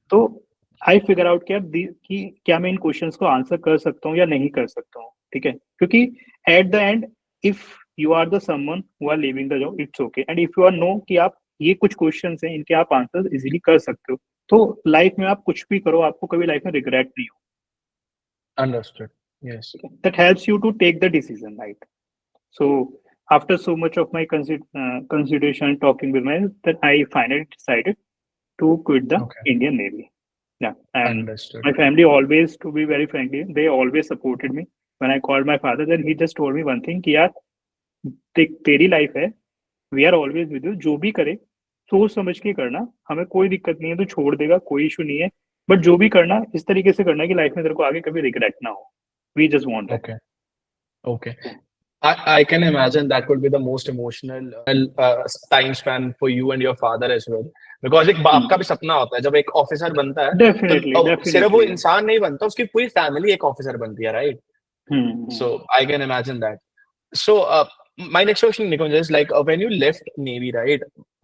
तो आई फिगर आउट कि क्या मैं इन क्वेश्चंस को आंसर कर सकता हूँ या नहीं कर सकता हूँ. ठीक है, क्योंकि at the end if you are the someone who are leaving the job, it's okay, and if you are no कि आप ये कुछ क्वेश्चंस हैं इनके आप आंसर इजीली कर सकते हो, तो लाइफ में आप कुछ भी करो आपको कभी लाइफ में रिग्रेट नहीं हो. Understood. Yes. That helps you to take the decision, right? So after so much of my consideration talking with my, that I finally decided to quit the Okay. Indian Navy. Yeah, and Understood. my family always, to be very frankly, they always supported me. When I called my father, then he just told me one thing कि यार तेरी life है, we are always with you, जो भी करे सोच समझ के करना, हमें कोई दिक्कत नहीं है, तो छोड़ देगा कोई इशू नहीं है, बट जो भी करना इस तरीके से करना कि लाइफ में तेरे को आगे कभी रिग्रेट ना हो. We just want that. Okay. Okay. I can imagine that would be the most emotional time span for you and your father as well. Because एक बाप का भी सपना होता है जब एक ऑफिसर बनता है, डेफिनेटली तो सिर्फ वो डेफिनेटली. इंसान नहीं बनता, उसकी पूरी फैमिली एक ऑफिसर बनती है, right? So I can imagine that. So my next question, Nikunj, is like when you left Navy, right?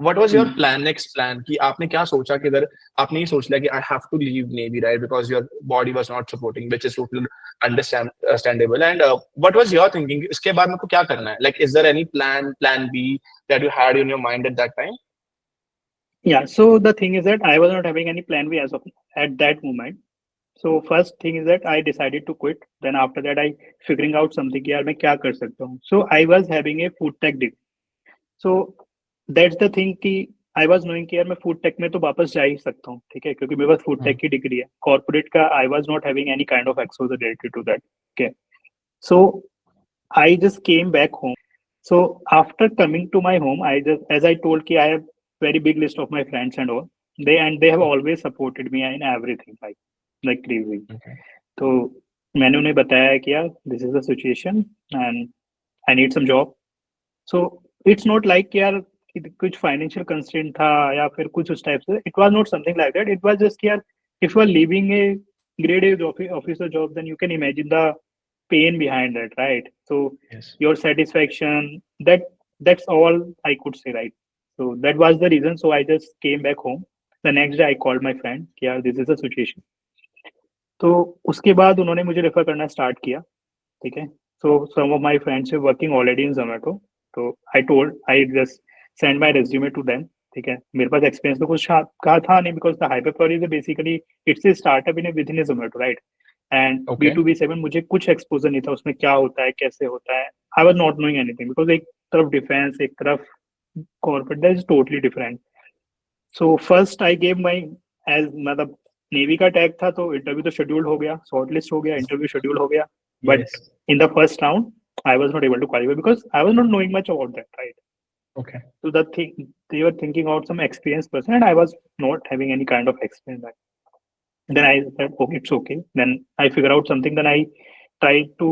What was your next plan? कि आपने क्या सोचा कि अगर आपने ये सोच लिया कि I have to leave Navy, right? Because your body was not supporting, which is totally understandable. And what was your thinking? इसके बाद मेरे को क्या करना है? Like, is there any plan B that you had in your mind at that time? Yeah, so the thing is that I was not having any plan B as of at that moment. So first thing is that I decided to quit. Then after that I figuring out something कि यार मैं क्या कर सकता हूँ. So I was having a food tech degree. So that's the thing कि I was knowing कि यार मैं food tech में तो वापस जा ही सकता हूँ, ठीक है, क्योंकि मेरे पास food tech की डिग्री है. Corporate का I was not having any kind of exposure related to that. Okay, so I just came back home. So after coming to my home, I just, as I told कि I have very big list of my friends and all. They have always supported me in everything like crazy. Okay. तो मैंने उन्हें बताया कि यार this is the situation and I need some job. So it's not like कि यार कुछ financial constraint था या फिर कुछ उस type से. It was not something like that. It was just कि यार if you are leaving a grade A officer job, then you can imagine the pain behind that, right? So Yes. your satisfaction, that's all I could say, right? So that was the reason. So I just came back home. The next day I called my friend, yeah, this is the situation. तो उसके बाद उन्होंने मुझे refer करना start किया, ठीक है। So some of my friends were working already in Zomato, तो I just send my resume to them, ठीक है। मेरे पास एक्सपीरियंस तो कुछ कहा था नहीं, because the hyper is basically it's a startup in with in A Zomato, right. And Okay. B2B7 मुझे कुछ एक्सपोजर नहीं था उसमें, क्या होता है कैसे होता है, आई was not knowing anything, because एक तरफ डिफेंस एक तरफ corporate, that is totally different. So first I gave my age, मतलब नेवी का टैग था, तो इंटरव्यू तो शेड्यूल हो गया, शॉर्ट लिस्ट हो गया, इंटरव्यू शेड्यूल हो गया, but Yes. in the first round I was not able to qualify because I was not knowing much about that, right? Okay. So the thing, they were thinking about some experienced person and I was not having any kind of experience. Then I said, okay, it's okay. Then I figure out something. Then I tried to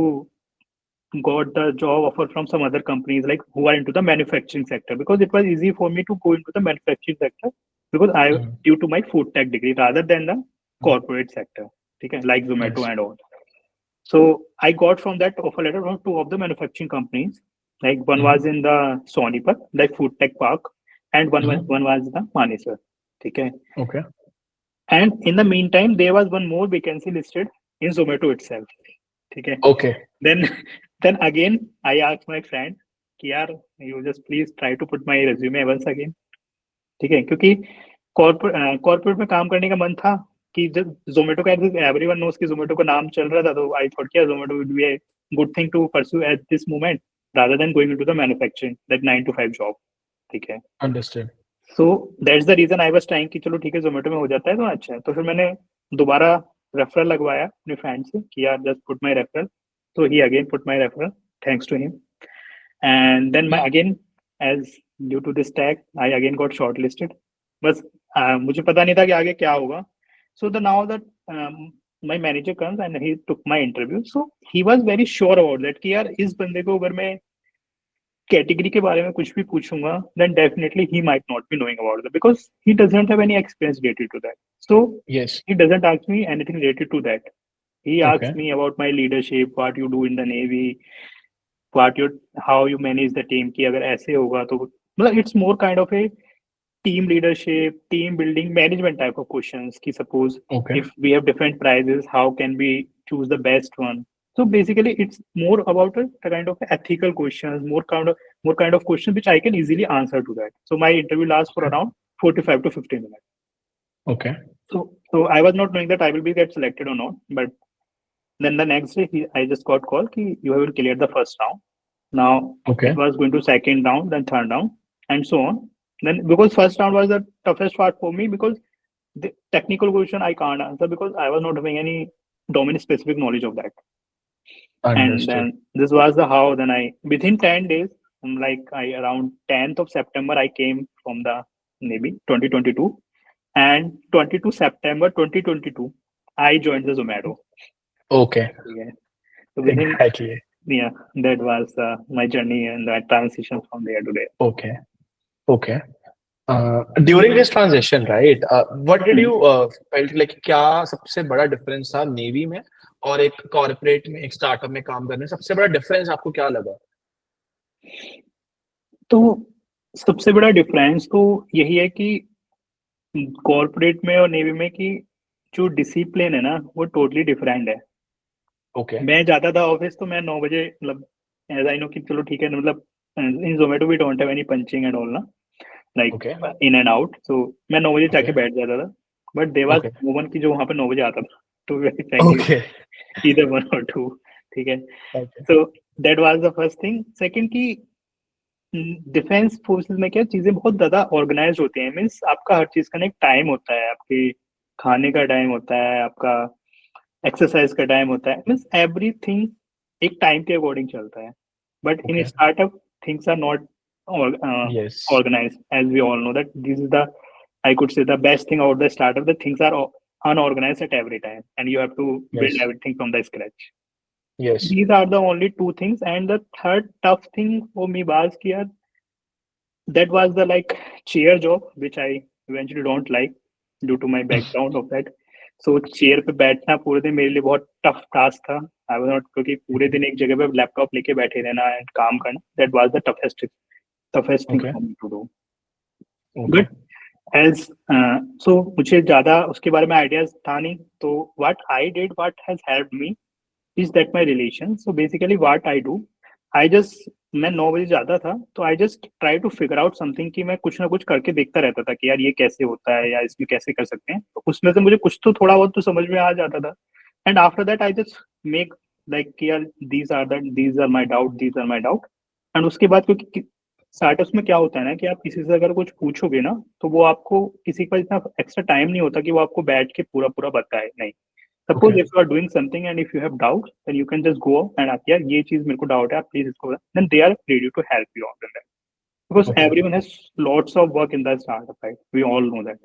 got the job offer from some other companies like who are into the manufacturing sector, because it was easy for me to go into the manufacturing sector because I Mhm. due to my food tech degree rather than the corporate sector, okay, like Zomato Yes. and all. So I got from that offer letter from two of the manufacturing companies. Like one was in the Sonipat, like food tech park, and one was the Manesar. Okay. Okay. And in the meantime, there was one more vacancy listed in Zomato itself. Okay. Okay. Then then again I asked my friend कि यार you just please try to put my resume once again. ठीक है, क्योंकि corporate में काम करने का मन था कि जब जोमेटो का एवरीवन नोस कि जोमेटो का नाम चल रहा था, तो आई थॉट कि Zomato would be a good thing to pursue at this moment rather than going into the manufacturing that 9 to 5 job, ठीक है। Understood. So that's the reason I was trying कि चलो ठीक है जोमेटो में हो जाता है तो अच्छा है। तो फिर मैंने दोबारा रेफरल लगवाया अपने फ्रेंड से कि यार जस्ट पुट माय रेफरल, तो he again put my referral, thanks to him. And then my again as due to this tag I again got shortlisted. बस मुझे पता नहीं था कि आगे क्या होगा। So the now that my manager comes and he took my interview, so he was very sure about that कि यार इस बंदे को अगर मैं कैटेगरी के बारे में कुछ भी पूछूंगा then definitely he might not be knowing about it because he doesn't have any experience related to that. So Yes. he doesn't ask me anything related to that. He asks Okay. me about my leadership, what you do in the Navy, what you how you manage the team, कि अगर ऐसे होगा तो मतलब it's more kind of a team leadership, team building, management type of questions. कि suppose Okay. if we have different prizes, how can we choose the best one? So basically, it's more about a kind of ethical questions, more kind of questions which I can easily answer to that. So my interview lasts for around 45 to 50 minutes. Okay. So I was not knowing that I will be get selected or not, but then the next day I just got called कि you have cleared the first round. Now Okay. it was going to second round, then third round, and so on. Then because first round was the toughest part for me because the technical question I can't answer because I was not having any domain specific knowledge of that. And Understood. then this was the how. Then I within 10 days, like I around 10th of September, I came from the Navy 2022, and 22 September 2022, I joined the Zomato. Okay. Yeah. So within Exactly. yeah, that was my journey and that transition from there to there. Okay. Okay. During this transition, right? What did you felt like? क्या सबसे बड़ा difference था navy में और एक corporate में, एक startup में काम करने में? सबसे बड़ा डिफरेंस आपको क्या लगा? तो सबसे बड़ा डिफरेंस तो यही है कि कॉर्पोरेट में और नेवी में कि जो डिसिप्लिन है ना वो टोटली डिफरेंट है। Okay. मैं जाता था ऑफिस तो मैं 9 बजे, मतलब एज आई नो कि चलो ठीक है, मतलब in Zomato we don't have any punching and all ना, like Okay. In and out. So मैं 9 बजे जाके Okay. बैठ जाता था, but there was Okay. Woman की जो वहाँ पे 9 बजे आता था, तो very frankly Okay. either one or two, ठीक है। Okay. So that was the first thing. Second की डिफेंस फोर्सेस में क्या चीजें बहुत ज्यादा ऑर्गेनाइज होती हैं, मीन्स आपका हर चीज का ना एक टाइम होता है, आपके खाने का टाइम होता है, आपका एक्सरसाइज का टाइम होता है, मीन्स एवरीथिंग एक टाइम के अकॉर्डिंग चलता है। But in Okay. Startup things are not Yes. organized, as we all know that this is the, I could say, the best thing about the startup, that things are unorganized at every time and you have to build Yes. everything from the scratch. Yes. These are the only two things. And the third tough thing for me was कि यार that was the like chair job which I eventually don't like due to my background of that. So chair पे बैठना पूरे दिन मेरे लिए बहुत tough task था। आई वाज नॉट, क्योंकि पूरे दिन एक जगह पे लैपटॉप लेके बैठे रहना एंड काम करना, that was the toughest thing Okay. For me to do. Okay. But as so मुझे ज्यादा उसके बारे में आइडियाज था नहीं, तो what has helped me is that my relation. So basically what I do, I just, मैं 9 बजे जाता था, तो I just try to figure out something, कि मैं कुछ ना कुछ करके देखता रहता था कि यार ये कैसे होता है या इसमें कैसे कर सकते हैं, तो उसमें से मुझे कुछ तो थोड़ा बहुत तो समझ में आ जाता था. And after that I just make like कि यार these are my doubt. And उसके बाद, क्योंकि स्टार्टअप्स में क्या होता है ना कि आप किसी से अगर कुछ पूछोगे ना, तो वो आपको, किसी के पास इतना एक्स्ट्रा टाइम नहीं होता कि वो आपको बैठ के पूरा पूरा बताए. नहीं, Okay. suppose if you are doing something and if you have doubts, then you can just go out and ask, यार ये चीज मेरे को डाउट है, आप प्लीज इसको, then they are ready to help you out in that, because Okay. everyone has lots of work in the startup, right? We all know that.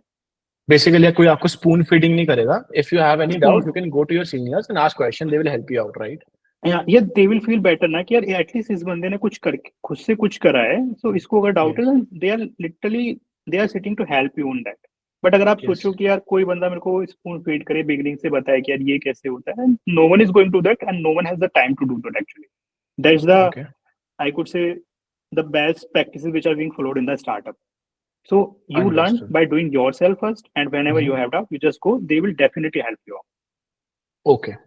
Basically, कोई आपको spoon feeding नहीं करेगा. If you have any doubt, Spoon, you can go to your seniors and ask question. They will help you out, right? yeah, they will feel better ना कि यार at least इस बंदे ने कुछ कर, खुद से कुछ करा है, so इसको अगर डाउट है, Yes. then they are sitting to help you on that. But अगर आप Yes. सोचो कि यार कोई बंदा मेरे को स्पून फीड करे, बिगनिंग से बताए कि यार ये कैसे होता है, no one is going to that and no one has the time to do that actually. That's the, Okay. I could say, the best practices which are being followed in the startup. So you learn Understood. by doing yourself first, and whenever you Mhm. have doubt, you just go. They will definitely help you out. Okay.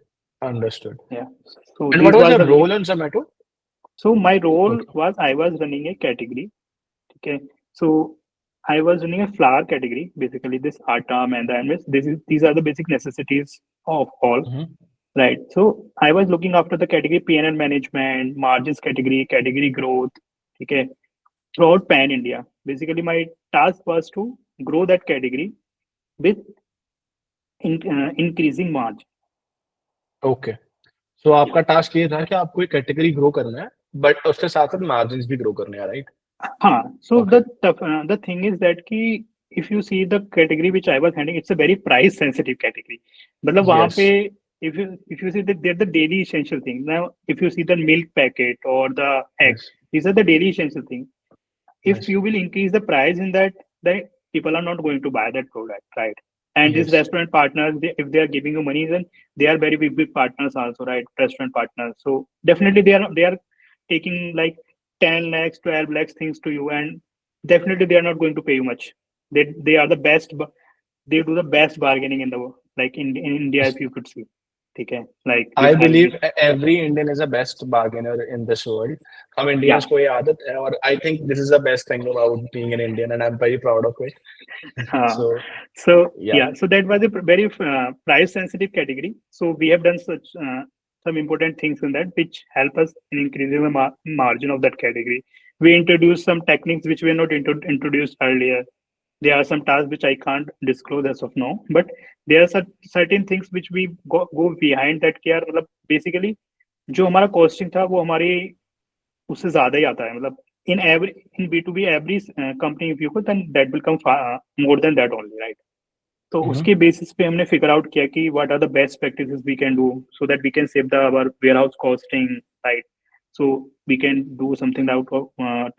Understood. Yeah. So And what these was was your the. role on Zomato? So my role Okay. was, I was running a category. Okay. So I was running a flour category. Basically, this atta, maida, and these are the basic necessities of all. Mhm. Right. So I was looking after the category P&L management, margins category, category growth. Okay. Throughout pan India. Basically, my task was to grow that category with increasing margin. Okay. So Yeah. आपका task ये था कि आपको एक category grow करना है, but उसके साथ साथ मार्जिन्स भी ग्रो करने हैं, राइट? हाँ. So Okay. the thing is that कि if you see the category which I was handling, it's a very price sensitive category. मतलब वहाँ Yes. पे if you see that they're the daily essential thing. Now if you see the milk packet or the egg, Yes. these are the daily essential thing. If Yes. you will increase the price in that, then people are not going to buy that product, right? And these Yes. restaurant partners, if they are giving you money, then they are very big partners also, right? Restaurant partners. So definitely they are taking like 10 lakhs, 12 lakhs things to you, and definitely they are not going to pay you much. They are the best. They do the best bargaining in the world, like in India, if you could see. Okay, like this I has believe been. every Indian is a best bargainer in this world. हम Yeah. Indians को ये आदत है, और I think this is the best thing about being an Indian, and I'm very proud of it. So So yeah. yeah, so that was a very price sensitive category. So we have done such some important things in that which help us in increasing the margin of that category. We introduced some techniques which were not introduced earlier. There are some tasks which I can't disclose as of now, but there are certain things which we go behind that care. मतलब basically जो हमारा costing था वो हमारी उससे ज्यादा ही आता है. मतलब in B2B every company if you go, then that will come more than that only, right? तो Mhm. उसके बेसिस पे हमने फिगर आउट किया कि what are the best practices we can do so that we can save the our warehouse costing, right? So we can do something out of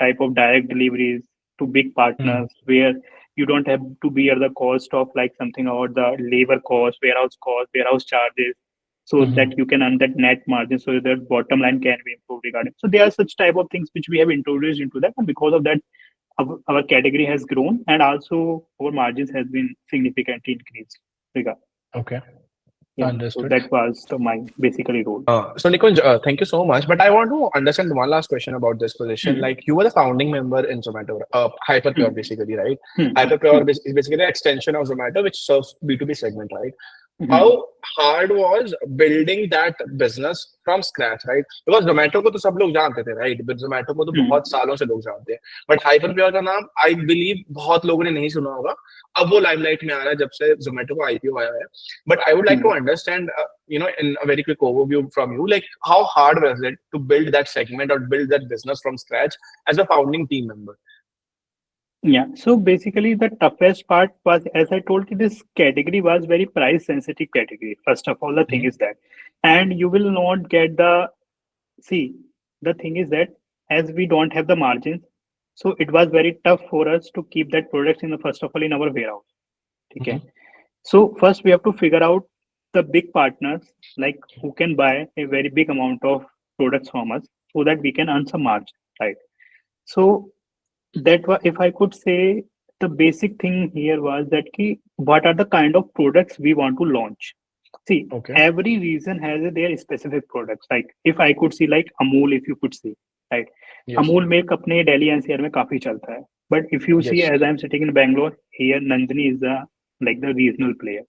type of direct deliveries to big Mhm. partners where you don't have to bear the cost of like something about the labor cost, warehouse charges, so Mhm. that you can earn that net margin so that bottom line can be improved regarding. So there are such type of things which we have introduced into that, and because of that our category has grown and also our margins has been significantly increased. Okay. Yeah, so Understood. that was my basically role. So Nikunj, thank you so much. But I want to understand one last question about this position. Hmm. Like you were the founding member in Zomato, Hyperpure Hmm. basically, right? Hmm. Hyperpure is basically an extension of Zomato, which serves B2B segment, right? Hmm. How hard was building that business from scratch, right? Because Zomato को तो सब लोग जानते थे, right? But Zomato को तो Hmm. बहुत सालों से लोग जानते हैं. But Hyperpure का नाम I believe बहुत लोगों ने नहीं सुना होगा. अब वो limelight में आ रहा है जब से Zomato को IPO आया है. But I would like to Hmm. understand, in a very quick overview from you, like how hard was it to build that segment or build that business from scratch as a founding team member? Yeah, so basically the toughest part was, as I told you, this category was very price sensitive category. First of all, the thing Mhm. is that, and you will not get the, see, the thing is that as we don't have the margins, so it was very tough for us to keep that products in the first of all in our warehouse. Okay. Mhm. So first we have to figure out the big partners like who can buy a very big amount of products from us so that we can earn some margin, right? So that was, if I could say, the basic thing here was that ki, what are the kind of products we want to launch. See, Okay. every region has their specific products. Like if I could see, like Amul, if you could see, right? Yes. Amul milk अपने Delhi NCR में काफी चलता है. But if you see, Yes. as I'm sitting in Bangalore, here Nandini is the like the regional player.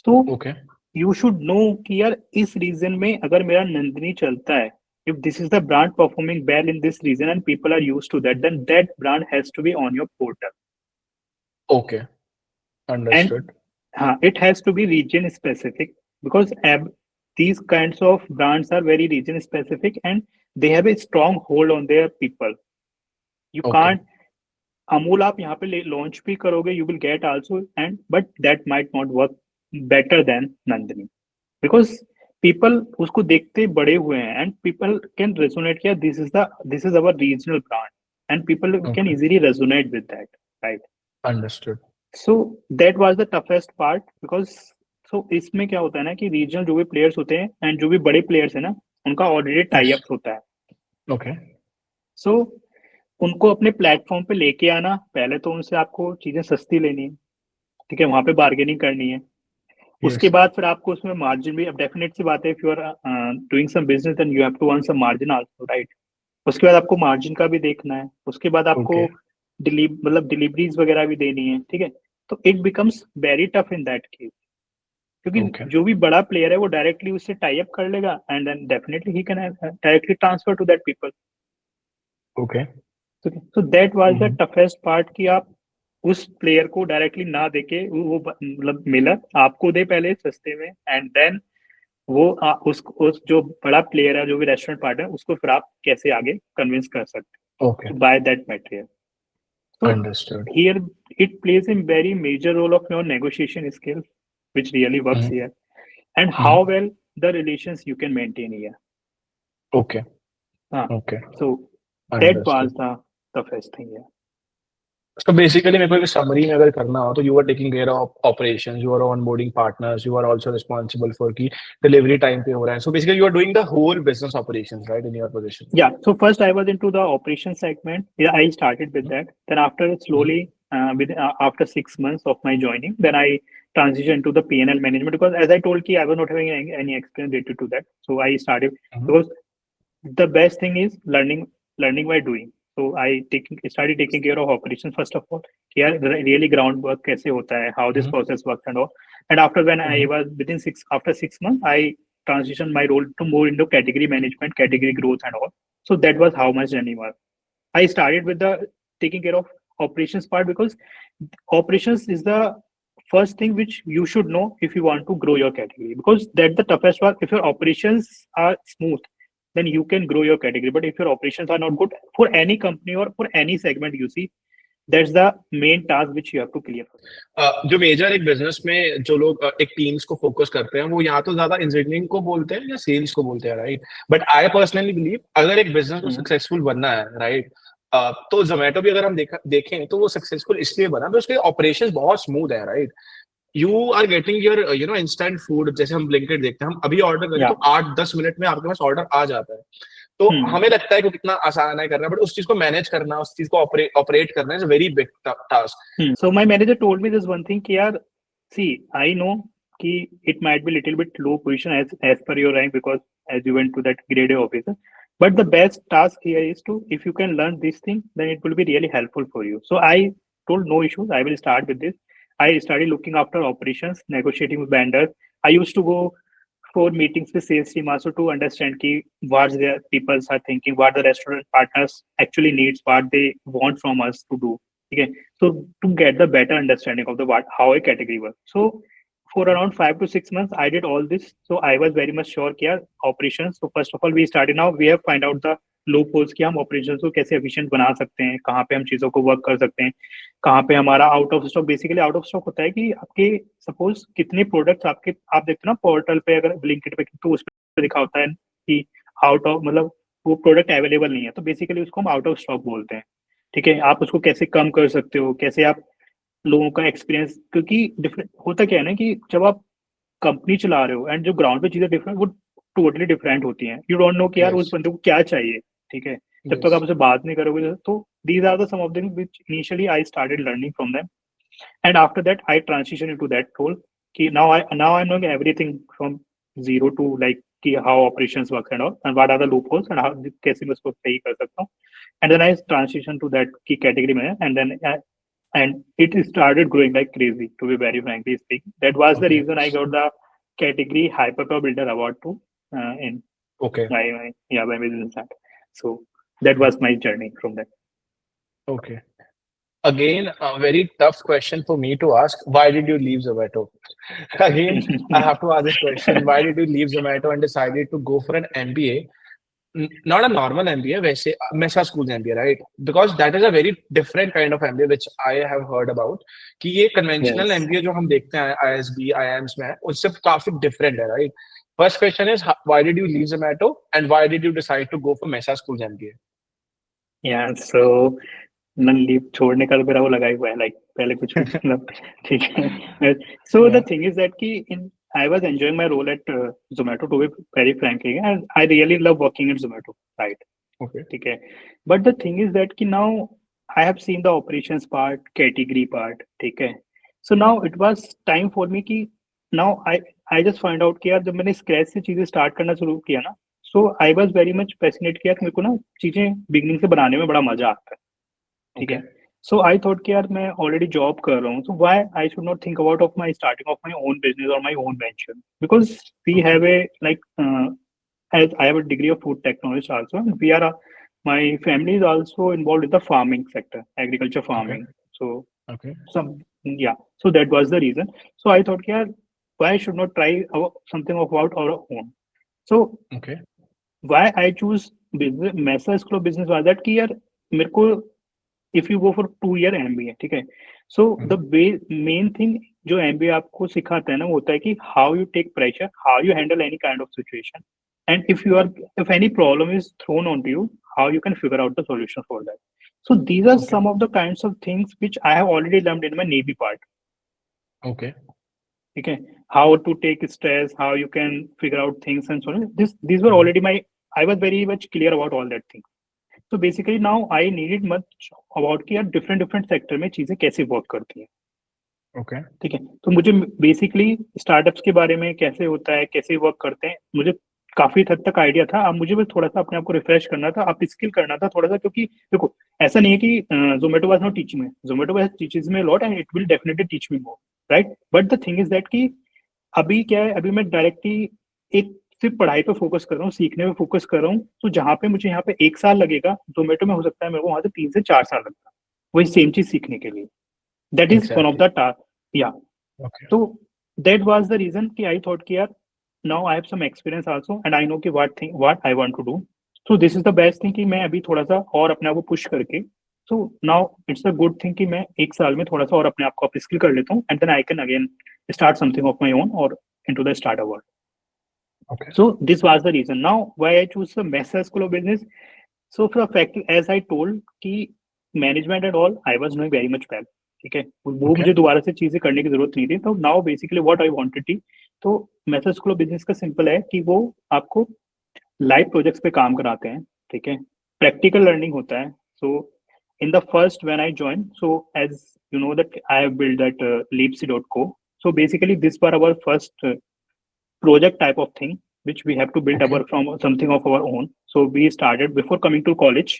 So Okay. you should know कि यार इस region में अगर मेरा नंदिनी चलता है, if this is the brand performing well in this region and people are used to that, then that brand has to be on your portal. Okay. Understood. And it has to be region specific because these kinds of brands are very region specific and they have a strong hold on their people. You Okay. can't Amul आप यहाँ पे launch भी करोगे, you will get also, and but that might not work better than Nandini because people उसको देखते बड़े हुए हैं and people can resonate किया this is our regional brand and people can Okay. easily resonate with that, right? Understood. So that was the toughest part because so इसमें क्या होता है ना कि रीजनल जो भी प्लेयर्स होते हैं एंड जो भी बड़े प्लेयर्स है ना उनका ऑलरेडी टाई Yes. अप होता है. Okay. सो उनको अपने प्लेटफॉर्म पे लेके आना, पहले तो उनसे आपको चीजें सस्ती लेनी है, ठीक है, वहां पे बार्गेनिंग करनी है. उसके Yes. बाद फिर आपको उसमें मार्जिन भी, अब डेफिनेट सी बात है, if you are doing some business then you have to earn some margin also, right? उसके बाद आपको मार्जिन का भी देखना है, उसके बाद आपको Okay. मतलब डिलीवरीज वगैरह भी देनी है, ठीक है. तो it becomes very tough in that case क्योंकि Okay. जो भी बड़ा प्लेयर है वो डायरेक्टली उससे टाई अप कर लेगा and then definitely he can directly transfer to that people. Okay. So that was the Mhm. Toughest part कि आप उस प्लेयर को डायरेक्टली ना देके वो मतलब मिलर आपको दे पहले सस्ते में एंड देन वो उस जो बड़ा प्लेयर है, जो भी रेस्टोरेंट पार्टनर, उसको फिर आप कैसे आगे कन्विंस कर सकते Okay. हैं by that material. So Understood. here it plays a very major role of your negotiation skills, which really works Mhm. here, and how well the relations you can maintain here. Okay. Okay. So that was Understood. the toughest thing here. So basically मेरे को एक summary में अगर करना हो तो you are taking care of operations, you are onboarding partners, you are also responsible for कि delivery time पे हो रहा है. So basically you are doing the whole business operations, right, in your position. Yeah. So first I was into the operations segment. Yeah, I started with that. Then after slowly, after 6 months of my joining, then I transitioned to the P&L management because as I told ki I was not having any experience related to that. So I started Mhm. because the best thing is learning by doing. So I started taking care of operations first of all. Here really groundwork कैसे होता है, how this Mhm. process works and all. And after when I Mhm. was after 6 months, I transitioned my role to more into category management, category growth and all. So that was how my journey was. I started with the taking care of operations part because operations is the first thing which you should know if you want to grow your category because that's the toughest part. If your operations are smooth, then you can grow your category. But if your operations are not good for any company or for any segment, you see, that's the main task which you have to clear. जो major एक business में जो लोग एक teams को focus करते हैं वो या तो ज्यादा इंजीनियरिंग को बोलते हैं या सेल्स को बोलते हैं, right? But I personally believe अगर एक बिजनेस को सक्सेसफुल बनना है, राइट, तो जोमेटो भी अगर हम देखें तो वो सक्सेसफुल इसलिए बना तो उसके ऑपरेशंस बहुत स्मूथ है, right? You are getting your instant food, जैसे हम ब्लिंकिट देखते हैं, हम अभी ऑर्डर करें तो 8-10 मिनट में आपके पास ऑर्डर आ जाता है. तो हमें लगता है कि कितना आसान है करना, बट उस चीज को मैनेज करना, उस चीज को ऑपरेट करना is a very big task. So my manager told me this one thing कि यार, see, I know कि it might be little bit low position as per your rank because as you went to that grade A officer, but the best task here is to, if you can learn this thing, then it will be really helpful for you. So I told no issues, I will start with this. I started looking after operations, negotiating with vendors. I used to go for meetings with sales team also to understand ki what their people are thinking, what the restaurant partners actually needs, what they want from us to do. Okay, so to get the better understanding of the how a category works. So for around 5 to 6 months, I did all this. So I was very much sure कि यार operations. So first of all, we started now. We have find out the loop holes कि हम operations को कैसे efficient बना सकते हैं, कहाँ पे हम चीजों को work कर सकते हैं, कहाँ पे हमारा out of stock. Basically out of stock होता है कि आपके सपोज कितने प्रोडक्ट्स आपके आप देखते हो ना पोर्टल पे, अगर ब्लिंकिट पे, तो उस पर लिखा होता है कि आउट ऑफ, मतलब वो प्रोडक्ट अवेलेबल नहीं है, तो बेसिकली उसको हम आउट ऑफ स्टॉक बोलते हैं. ठीक है, आप उसको कैसे कम कर सकते हो, कैसे आप लोगों का एक्सपीरियंस, क्योंकि डिफरेंट होता क्या है ना कि जब आप कंपनी चला रहे हो एंड जो ग्राउंड पे चीजें डिफरेंट, वो टोटली डिफरेंट होती हैं. यू डोंट नो कि यार उस बंदे को क्या चाहिए. ठीक है, जब तक आप उसे बात नहीं करोगे तो these are the some of them which initially I started learning from them, and after that I transitioned into that role. Now I'm knowing everything from zero to like कि how operations work and what are the loopholes and how कैसे मैं उसको सही कर सकता हूँ. And then I transitioned to that key category में, and then and it started growing like crazy, to be very frankly speaking. That was the Okay. reason I got the category Hyperpower Builder Award too in Okay. my business start. So that was my journey from that. Okay. Again, a very tough question for me to ask. Why did you leave Zomato? Again, I have to ask this question. Why did you leave Zomato and decided to go for an MBA? Not a normal MBA, वैसे Mesa School's MBA, right? Because that is a very different kind of MBA which I have heard about. कि ये conventional Yes. MBA जो हम देखते हैं ISB, IIMs में, उससे काफी different है, right? First question is why did you leave Zomato and why did you decide to go for Mesa School's MBA? Yeah, so none leave छोड़ने का तो मेरा वो लगा ही हुआ है, लाइक पहले कुछ मतलब ठीक है. So the thing is that कि I was enjoying my role at Zomato, to be very frankly, and I really love working at Zomato, right? Okay. ठीक है. But the thing is that कि now I have seen the operations part, category part, ठीक है. So now it was time for me कि now I just find out कि यार जब मैंने स्क्रैच से चीजें स्टार्ट करना शुरू किया ना, so I was very much passionate किया कि मेरे को ना चीजें बिगनिंग से बनाने में बड़ा मजा आता है. ठीक है. So I thought कि यार मैं already job कर रहा हूँ, so why I should not think about of my starting of my own business or my own venture, because we have a like as I have a degree of food technology also, and my family is also involved in the farming sector, agriculture farming. So so that was the reason. So I thought कि यार why should not try something about our own. So why I choose business Mesa School of Business was that कि यार मेरे को if you go for 2-year MBA, ठीक है. So the main thing जो MBA आपको सिखाता है ना, वो होता है कि how you take pressure, how you handle any kind of situation, and if any problem is thrown onto you, how you can figure out the solution for that. So these are some of the kinds of things which I have already learned in my Navy part. Okay. Okay, how to take stress, how you can figure out things and so on. These were already I was very much clear about all that things. So basically now I needed much about कि यार different sector में चीजें कैसे work करती हैं. Okay. ठीक है. तो मुझे basically startups के बारे में कैसे होता है, कैसे work करते हैं, मुझे काफी हद तक आइडिया था. अब मुझे बस थोड़ा सा अपने आप को रिफ्रेश करना था, अप स्किल करना था थोड़ा सा, क्योंकि देखो ऐसा नहीं है कि Zomato was not teaching me. Zomato was teaches me a lot and it will definitely teach me more, right? But the thing is that कि अभी क्या है, अभी मैं डायरेक्टली एक सिर्फ पढ़ाई पे फोकस कर रहा हूँ, सीखने पे फोकस कर रहा हूँ. तो जहाँ पे मुझे यहाँ पे 1 साल लगेगा, Zomato में हो सकता है मेरे को वहां से 3 से 4 साल लगता है वही सेम चीज सीखने के लिए. That is one of the task. या तो दैट वाज द रीजन कि आई थॉट कि यार now I have some experience also and I know कि what I want to do. So this is the best thing कि मैं अभी थोड़ा सा और अपने आप को पुश करके, so now it's a good thing कि मैं 1 साल में थोड़ा सा और अपने आप को अपस्किल कर लेता हूँ, and then I can again start something of my own or into the startup world. Okay. So this was the reason. Now why I choose the Mesa School of Business. So for a fact, as I told कि management and all I was knowing very much well. ठीक है. वो मुझे दोबारा से चीजें करने की जरूरत नहीं थी. तो now basically what I wanted थी, तो Mesa School of Business का सिंपल है कि वो आपको लाइव प्रोजेक्ट्स पे काम कराते हैं. ठीक है. प्रैक्टिकल लर्निंग होता है. So in the first when I joined, so as you know that I have built that Leapsy.co. So basically this was our first project type of thing which we have to build from something of our own. So we started before coming to college.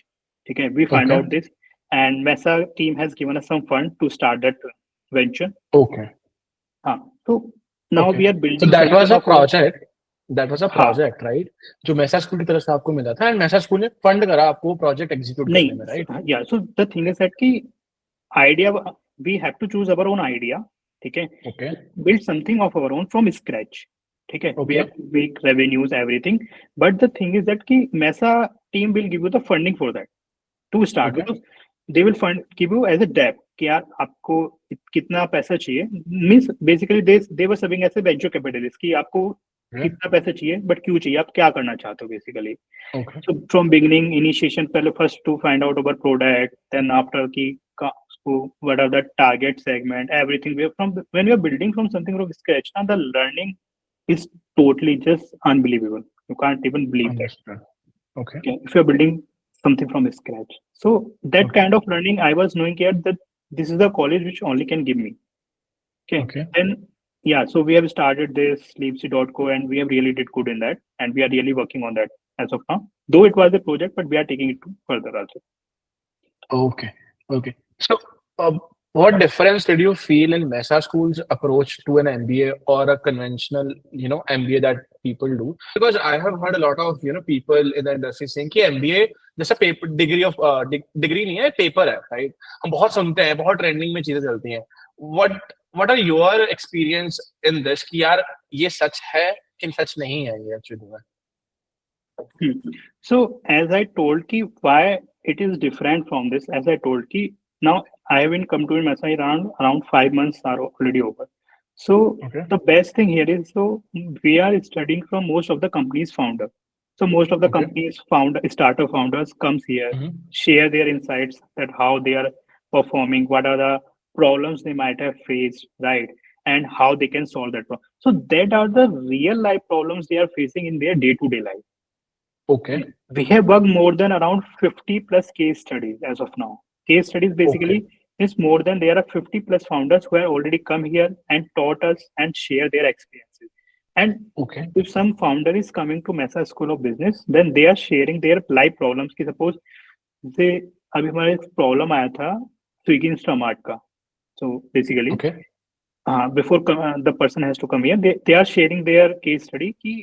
Okay, we find out this, and Mesa team has given us some fund to start that venture. Okay. So now we are building. So that was a project. That was a project, right? जो Mesa School की तरफ से आपको मिला था, and Mesa School ने fund करा आपको project execute करने में, right? Yeah. So the thing is that कि idea we have to choose our own idea. ठीक है. Okay. Build something of our own from scratch. ठीक है. We have to make revenues, everything. But the thing is that कि Mesa team will give you the funding for that to start, because they will give you as a debt कि यार आपको कितना पैसा चाहिए. Means basically they were serving as a venture capitalist कि आपको कितना पैसा चाहिए, but क्यों चाहिए, आप क्या करना चाहते हो basically. So from beginning initiation पहले first to find out our product, then after कि what are the target segment, everything. When we are building from something from scratch, and the learning is totally just unbelievable. You can't even believe that. Okay. If you're building something from scratch. So that Okay. kind of learning, I was knowing here that this is a college which only can give me. Okay. Okay. Then yeah, so we have started this sleepsy.co and we have really did good in that, and we are really working on that as of now. Though it was a project, but we are taking it to further also. Okay. Okay. So, what difference did you feel in Mesa School's approach to an MBA or a conventional, MBA that people do? Because I have heard a lot of, people in the industry saying कि MBA जैसा paper degree of degree नहीं है, paper है, right? हम बहुत सुनते हैं, बहुत ट्रेंडिंग में चीजें चलती हैं. What are your experience in this कि यार ये सच है कि सच नहीं है ये एक्चुअली में? So as I told ki why it is different from this, as I told ki now I haven't come to MSI around 5 months are already over. So Okay. the best thing here is so we are studying from most of the company's founder. So most of the Okay. company's startup founders comes here, Mhm. share their insights that how they are performing, what are the problems they might have faced, right? And how they can solve that problem. So that are the real life problems they are facing in their day-to-day life. Okay. We have worked more than around 50 plus case studies as of now. Case studies basically is more than there are 50 plus founders who have already come here and taught us and share their experiences. And Okay. if some founder is coming to Mesa School of Business, then they are sharing their life problems. कि suppose they अभी हमारे एक problem आया था Swiggy Instamart का. So basically, Okay. before the person has to come here, they are sharing their case study कि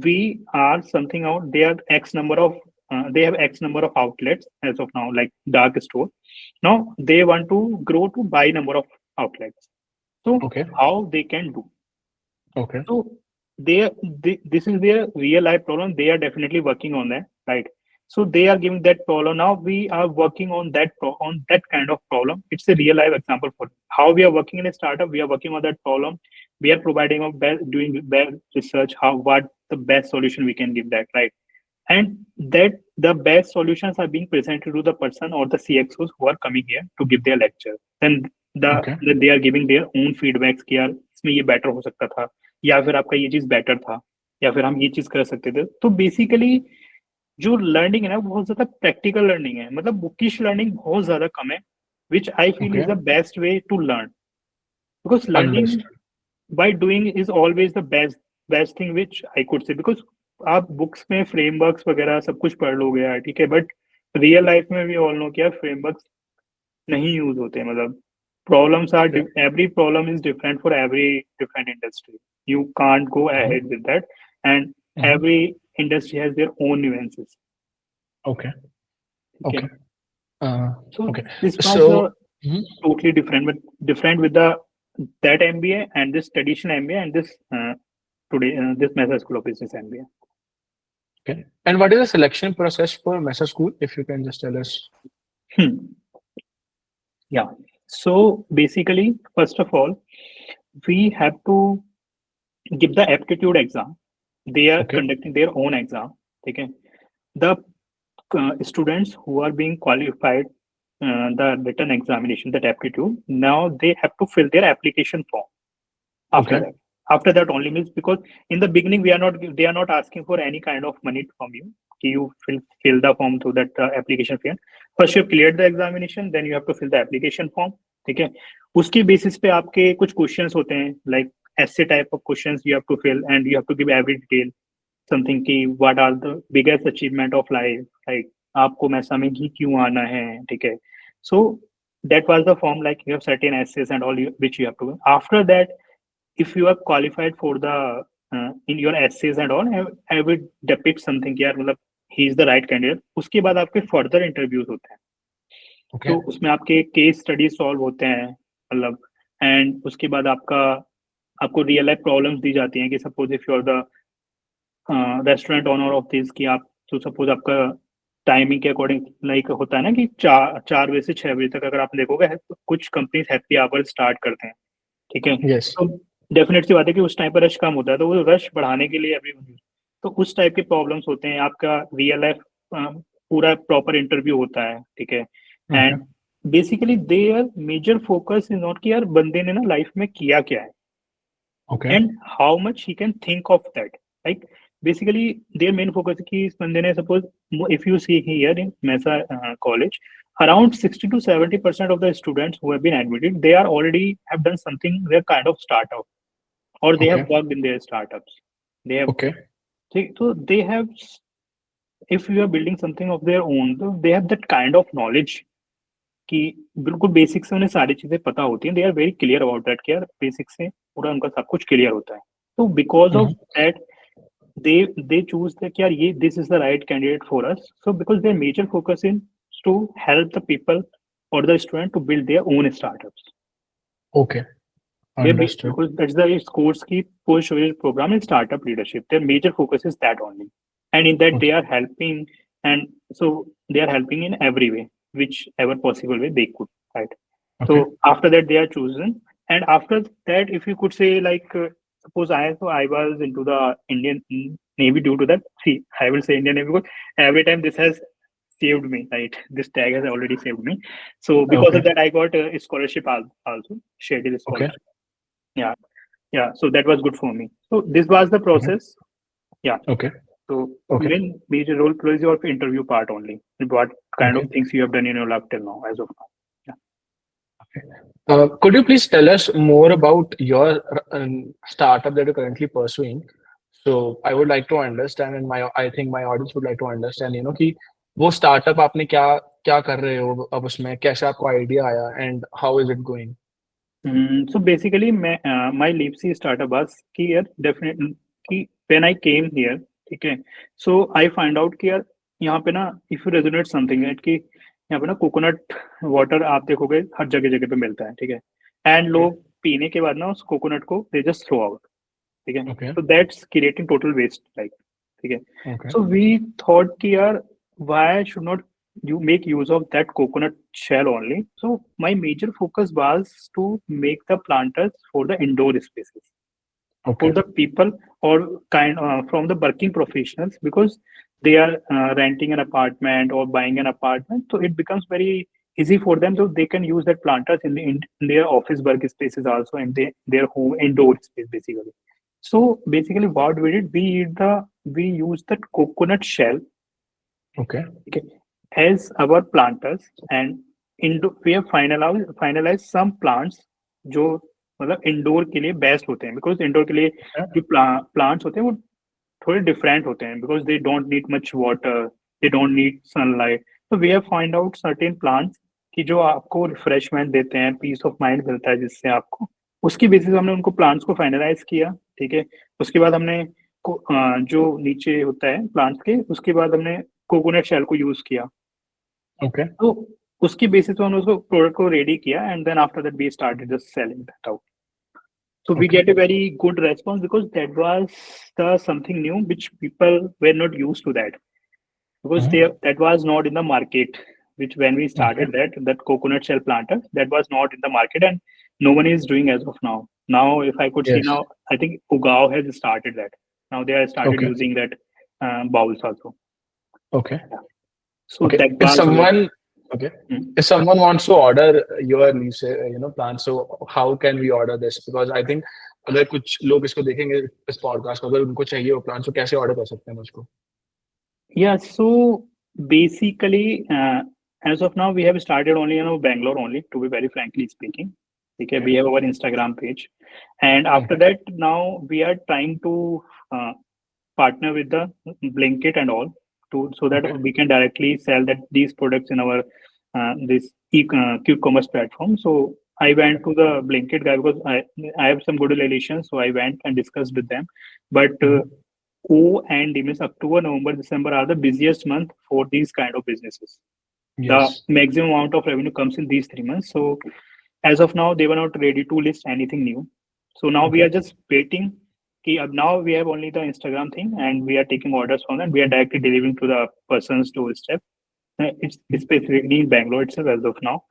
we are something out. They are X number of they have X number of outlets as of now, like dark store. Now they want to grow to by number of outlets. So Okay. how they can do? Okay. So this is their real life problem. They are definitely working on that, right? So they are giving that problem. Now we are working on on that kind of problem. It's a real life example for how we are working in a startup. We are working on that problem. We are providing a doing best research. What the best solution we can give that, right? And that the best solutions are being presented to the person or the CXOs who are coming here to give their lecture. Then Okay. they are giving their own feedbacks कि यार इसमें ये better हो सकता था, या फिर आपका ये चीज बेटर था, या फिर हम ये चीज कर सकते थे. तो बेसिकली जो लर्निंग है ना बहुत ज्यादा प्रैक्टिकल लर्निंग है, मतलब बुकिश लर्निंग बहुत ज्यादा कम है, which I feel is Okay. The best way to learn, because learning Understood. By doing is always the best thing which I could say, because आप बुक्स में फ्रेमवर्क्स वगैरह सब कुछ पढ़ लोगे यार, ठीक है, बट रियल लाइफ में भी ऑल नो क्या फ्रेमवर्क्स नहीं यूज होते. मतलब problems are Yeah. every problem is different for every different industry. You can't go ahead with that, and Mhm. every industry has their own nuances. Okay. Okay. Okay. Uh, So okay. this was So, Mhm. totally different, but different with the that MBA and this traditional MBA and this today this Mesa School of Business MBA. Okay. And what is the selection process for Mesa School? If you can just tell us. Yeah. So basically, first of all, we have to give the aptitude exam. They are Okay. conducting their own exam. Okay. The students who are being qualified the written examination, that aptitude, now they have to fill their application form after Okay. that. After that only means, because in the beginning they are not asking for any kind of money from you. You fill the form through that application fee. First you have cleared the examination, then you have to fill the application form. ठीक है, उसके basis पे आपके कुछ questions होते हैं, like essay type of questions you have to fill and you have to give every detail. Something कि what are the biggest achievement of life, like आपको मैसा में ही क्यों आना है, ठीक है. So that was the form, like you have certain essays and all which you have to. After that, if you are qualified for the in your essays and all, I would depict something कि यार मतलब he is the right candidate. उसके बाद आपके further interviews होते हैं. Okay. तो उसमें आपके केस स्टडी सॉल्व होते हैं, मतलब, एंड उसके बाद आपको रियल लाइफ प्रॉब्लम्स दी जाती हैं कि suppose if you are the restaurant owner of this, कि आप तो सपोज आपका टाइमिंग के अकॉर्डिंग लाइक होता है ना कि 4 बजे से 6 बजे तक अगर आप देखोगे तो कुछ कंपनीज हैप्पी आवर स्टार्ट करते हैं, ठीक है. Yes. तो डेफिनेट सी बात है कि उस टाइम पर रश कम होता है, तो वो रश बढ़ाने के लिए तो उस टाइप के प्रॉब्लम्स होते हैं. आपका रियल लाइफ पूरा प्रॉपर इंटरव्यू होता है, ठीक है. Okay. And basically their major focus is not कि यार बंदे ने ना लाइफ में किया क्या है, Okay. And how much he can think of that. Like basically their main focus है कि इस बंदे ने suppose if you see here in Mesa college, around 60 to 70% of the students who have been admitted, they are already have done something, they're kind of startup, or they have Okay. worked in their startups. They have, Okay. so they have, if you are building something of their own, so they have that kind of knowledge कि बिल्कुल basic से उन्हें सारी चीजें पता होती हैं. They are very clear about that कि यार बेसिक से पूरा उनका सब कुछ क्लियर होता है. तो because of that they choose that यार ये this is the right candidate for us. So because their major focus is to help the people or the student to build their own startups. Okay. Understood. Because that's the course की push program is startup leadership. Their major focus is that only, and in that they are helping, and so they are helping in every way, whichever possible way they could, right? Okay. So after that they are chosen, and after that, if you could say like suppose I was into the Indian Navy due to that. See, I will say Indian Navy because every time this has saved me, right? This tag has already saved me. So because of that, I got a scholarship also, scheduled scholarship. Okay. Yeah. So that was good for me. So this was the process. Yeah. Okay. So Okay. even major role plays your interview part only. What kind Okay. of things you have done in your life till now, as of now. Could you please tell us more about your startup that you're currently pursuing? So I would like to understand, and I think my audience would like to understand, कि वो startup आपने क्या कर रहे हो अब उसमें, कैसे आपको idea आया, and how is it going? So basically, my Leapsy startup was कि यार definitely कि when I came here, ठीक है, so I find out कि यार यहाँ पे ना if you resonate something है कि यहाँ पे ना कोकोनट वाटर आप देखोगे हर जगह जगह पे मिलता है, ठीक है, एंड लोग पीने के बाद ना उस कोकोनट को दे जस्ट थ्रो आउट, ठीक है, Okay. so that's creating total waste, like, ठीक है. Okay. So we thought कि यार why should not you make use of that coconut shell only. So my major focus was to make the planters for the indoor spaces, Okay. for the people or from the working professionals, because they are renting an apartment or buying an apartment. So it becomes very easy for them, so they can use that planters in their office work spaces also, and their home indoor space basically. So basically what we did, we used that coconut shell, Okay. as our planters, and we have finalized some plants जो मतलब indoor के लिए best होते हैं, because indoor के लिए जो plants होते हैं वो थोड़े डिफरेंट होते हैं, because they don't need much water, they don't need sunlight. तो we have find out certain plants कि जो आपको रिफ्रेशमेंट देते हैं, पीस ऑफ माइंड मिलता है जिससे आपको, उसकी बेसिस हमने उनको प्लांट्स को फाइनलाइज किया, ठीक है. उसके बाद हमने जो नीचे होता है प्लांट्स के, उसके बाद हमने कोकोनट शेल को यूज किया. Okay. तो उसकी बेसिस पे हमने उसको प्रोडक्ट को रेडी किया, and then after that we started just selling that out. So we get a very good response because that was something new which people were not used to that, because that was not in the market. Which when we started that coconut shell planter, that was not in the market, and no one is doing as of now. Now, if I could see now, I think Ugao has started that. Now they have started using that bowls also. Okay. Yeah. So that was if someone wants to order your plants, so how can we order this? Because I think अगर कुछ लोग इसको देखेंगे इस podcast को, अगर उनको चाहिए वो प्लांट्स, तो कैसे ऑर्डर कर सकते हैं उसको? Yeah, so basically as of now we have started only in Bangalore only, to be very frankly speaking. Okay, we have our Instagram page, and after that now we are trying to partner with the Blinkit and all, so that we can directly sell these products in our this quick commerce platform. So I went to the Blinkit guy because I have some good relations, so I went and discussed with them. But and means October, November, December are the busiest month for these kind of businesses. The maximum amount of revenue comes in these 3 months. So as of now, they were not ready to list anything new. So now we are just waiting. Now we have only the Instagram thing, and we are taking orders from them. We are directly delivering to the person's doorstep. It's specifically in Bangalore itself as of now.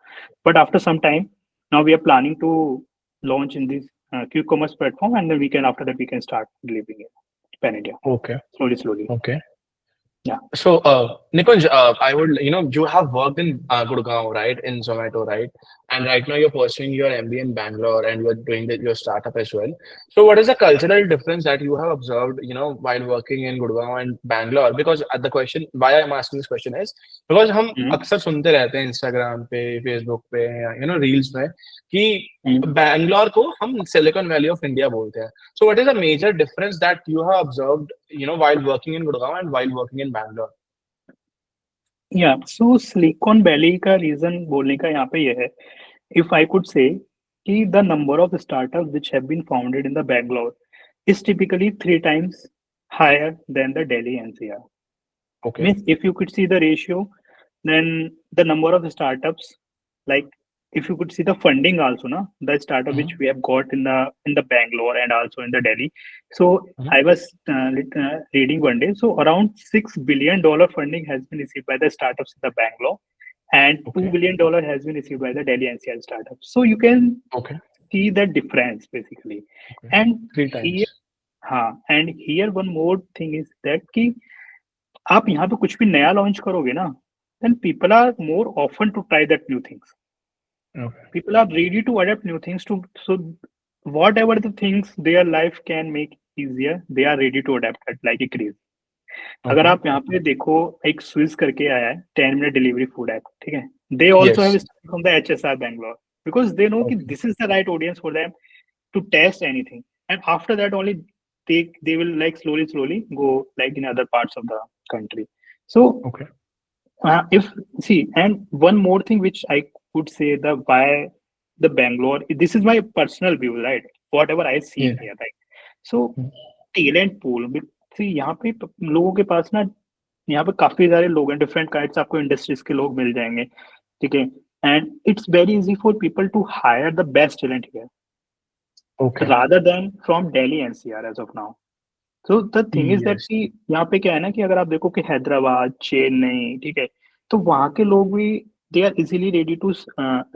But after some time, now we are planning to launch in this quick commerce platform, and then after that we can start delivering it pan India. Okay. Slowly. Okay. Yeah. So, Nikunj, I would, you have worked in Gurgaon, right, in Zomato, right? and right now you're pursuing your MBA in Bangalore, and you're doing your startup as well. So what is the cultural difference that you have observed, while working in Gurgaon and Bangalore? Because the question why I'm asking this question is because हम हम्म, अक्सर सुनते रहते हैं Instagram पे, Facebook पे, reels में कि हम्म. बैंगलोर को हम सिलिकॉन वैली ऑफ इंडिया बोलते हैं. So what is the major difference that you have observed, while working in Gurgaon and while working in Bangalore? या सो सिलिकॉन वैली का रीजन बोलने का यहाँ पे ये है, इफ आई कुड से कि the number of startup which have been founded in the Bangalore is typically 3 times higher than the Delhi NCR. Okay. Means if you could see the ratio, then the number of startups, like if you could see the funding also, na, the startup which we have got in the Bangalore and also in the Delhi. So I was reading one day, so around $6 billion funding has been received by the startups in the Bangalore, and Okay. $2 billion has been received by the Delhi NCR startups. So you can Okay. see the difference basically. Okay. And 3 times. here, and here one more thing is that कि आप यहाँ पे कुछ भी नया launch करोगे ना, then people are more often to try that new things. Okay. People are ready to adapt new things to, so whatever the things their life can make easier, they are ready to adapt it like a craze. अगर Okay. आप यहाँ पे देखो, एक Swiss करके आया है 10 minute delivery food app, ठीक है, they also Yes. have started from the HSR Bangalore because they know कि Okay. this is the right audience for them to test anything, and after that only they will like slowly go like in other parts of the country. So Okay. if see, and one more thing which I could say, the why the Bangalore, this is my personal view, right, whatever I see Yeah. here, right. So talent pool, see यहाँ पे लोगों के पास ना, यहाँ पे काफी सारे लोग हैं, डिफरेंट काइंड्स आपको इंडस्ट्रीज के लोग मिल जाएंगे, ठीक है, and it's very easy for people to hire the best talent here Okay. rather than from Delhi NCR as of now. So the thing is that Yes. कि यहाँ पे क्या है ना कि अगर आप देखो कि हैदराबाद, चेन्नई, ठीक है, तो वहाँ के लोग भी they are easily ready to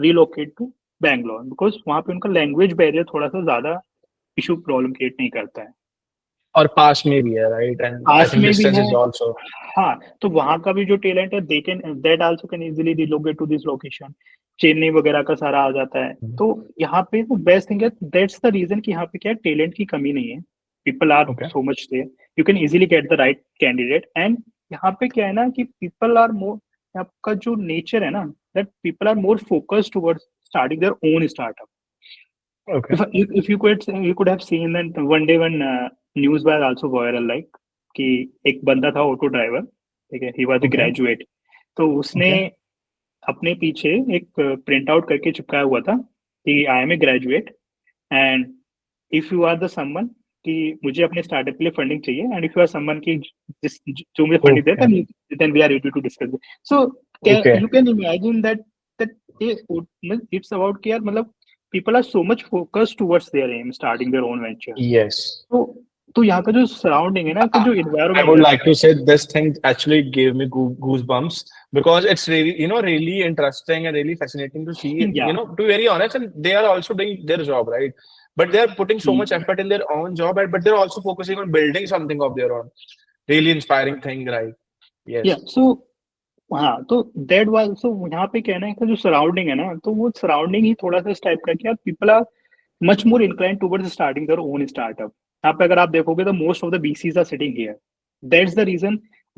relocate to Bangalore because वहाँ पे उनका लैंग्वेज बैरियर थोड़ा सा ज्यादा इशू प्रॉब्लम क्रिएट नहीं करता है. और पास में भी है, right, and I pass think में भी डिस्टेंस है, इज आल्सो. हाँ, तो वहाँ का भी जो टैलेंट है they can that also can easily relocate to this location. Chennai वगैरह का सारा आ जाता है. तो यहाँ पे तो बेस्ट थिंग है, दैट्स द रीजन कि यहाँ पे क्या है, टैलेंट की कमी नहीं है. People are Okay. So much there, you can easily get the right candidate. And यहाँ पे क्या है ना कि पीपल आर मोर, आपका जो नेचर है ना, that people are more focused towards starting their own startup. Okay. If you could have seen that one day when news was also viral, like कि एक बंदा था ऑटो ड्राइवर, ठीक है, he was a Okay. Graduate, तो उसने Okay. अपने पीछे एक प्रिंट आउट करके चिपकाया हुआ था कि I am a graduate and if you are the someone कि मुझे अपने स्टार्टअप के लिए फंडिंग चाहिए, and if you are someone की जो मुझे फंडिंग देता Okay. Then we are ready to discuss. So Okay. You can imagine that it's about कि यार मतलब people are so much focused towards their aim, starting their own venture. Yes. तो यहाँ का जो सराउंडिंग है ना, तो जो I इन्वायरमेंट would है, like to say this thing actually gave me goosebumps because it's really, really interesting and really fascinating to see. Yeah. To be very honest, and they are also doing their job, right? But they are putting so much effort in their own job, but they're also focusing on building something of their own. Really inspiring thing, right? Yes. yeah, so हाँ, तो that was, सो यहाँ पे कहना है कि जो surrounding है ना, तो वो सराउंडिंग ही थोड़ा सा इस टाइप का कि people are much more incline towards starting their own startup. यहाँ पे अगर आप देखोगे तो most of the VCs are sitting here. That's the reason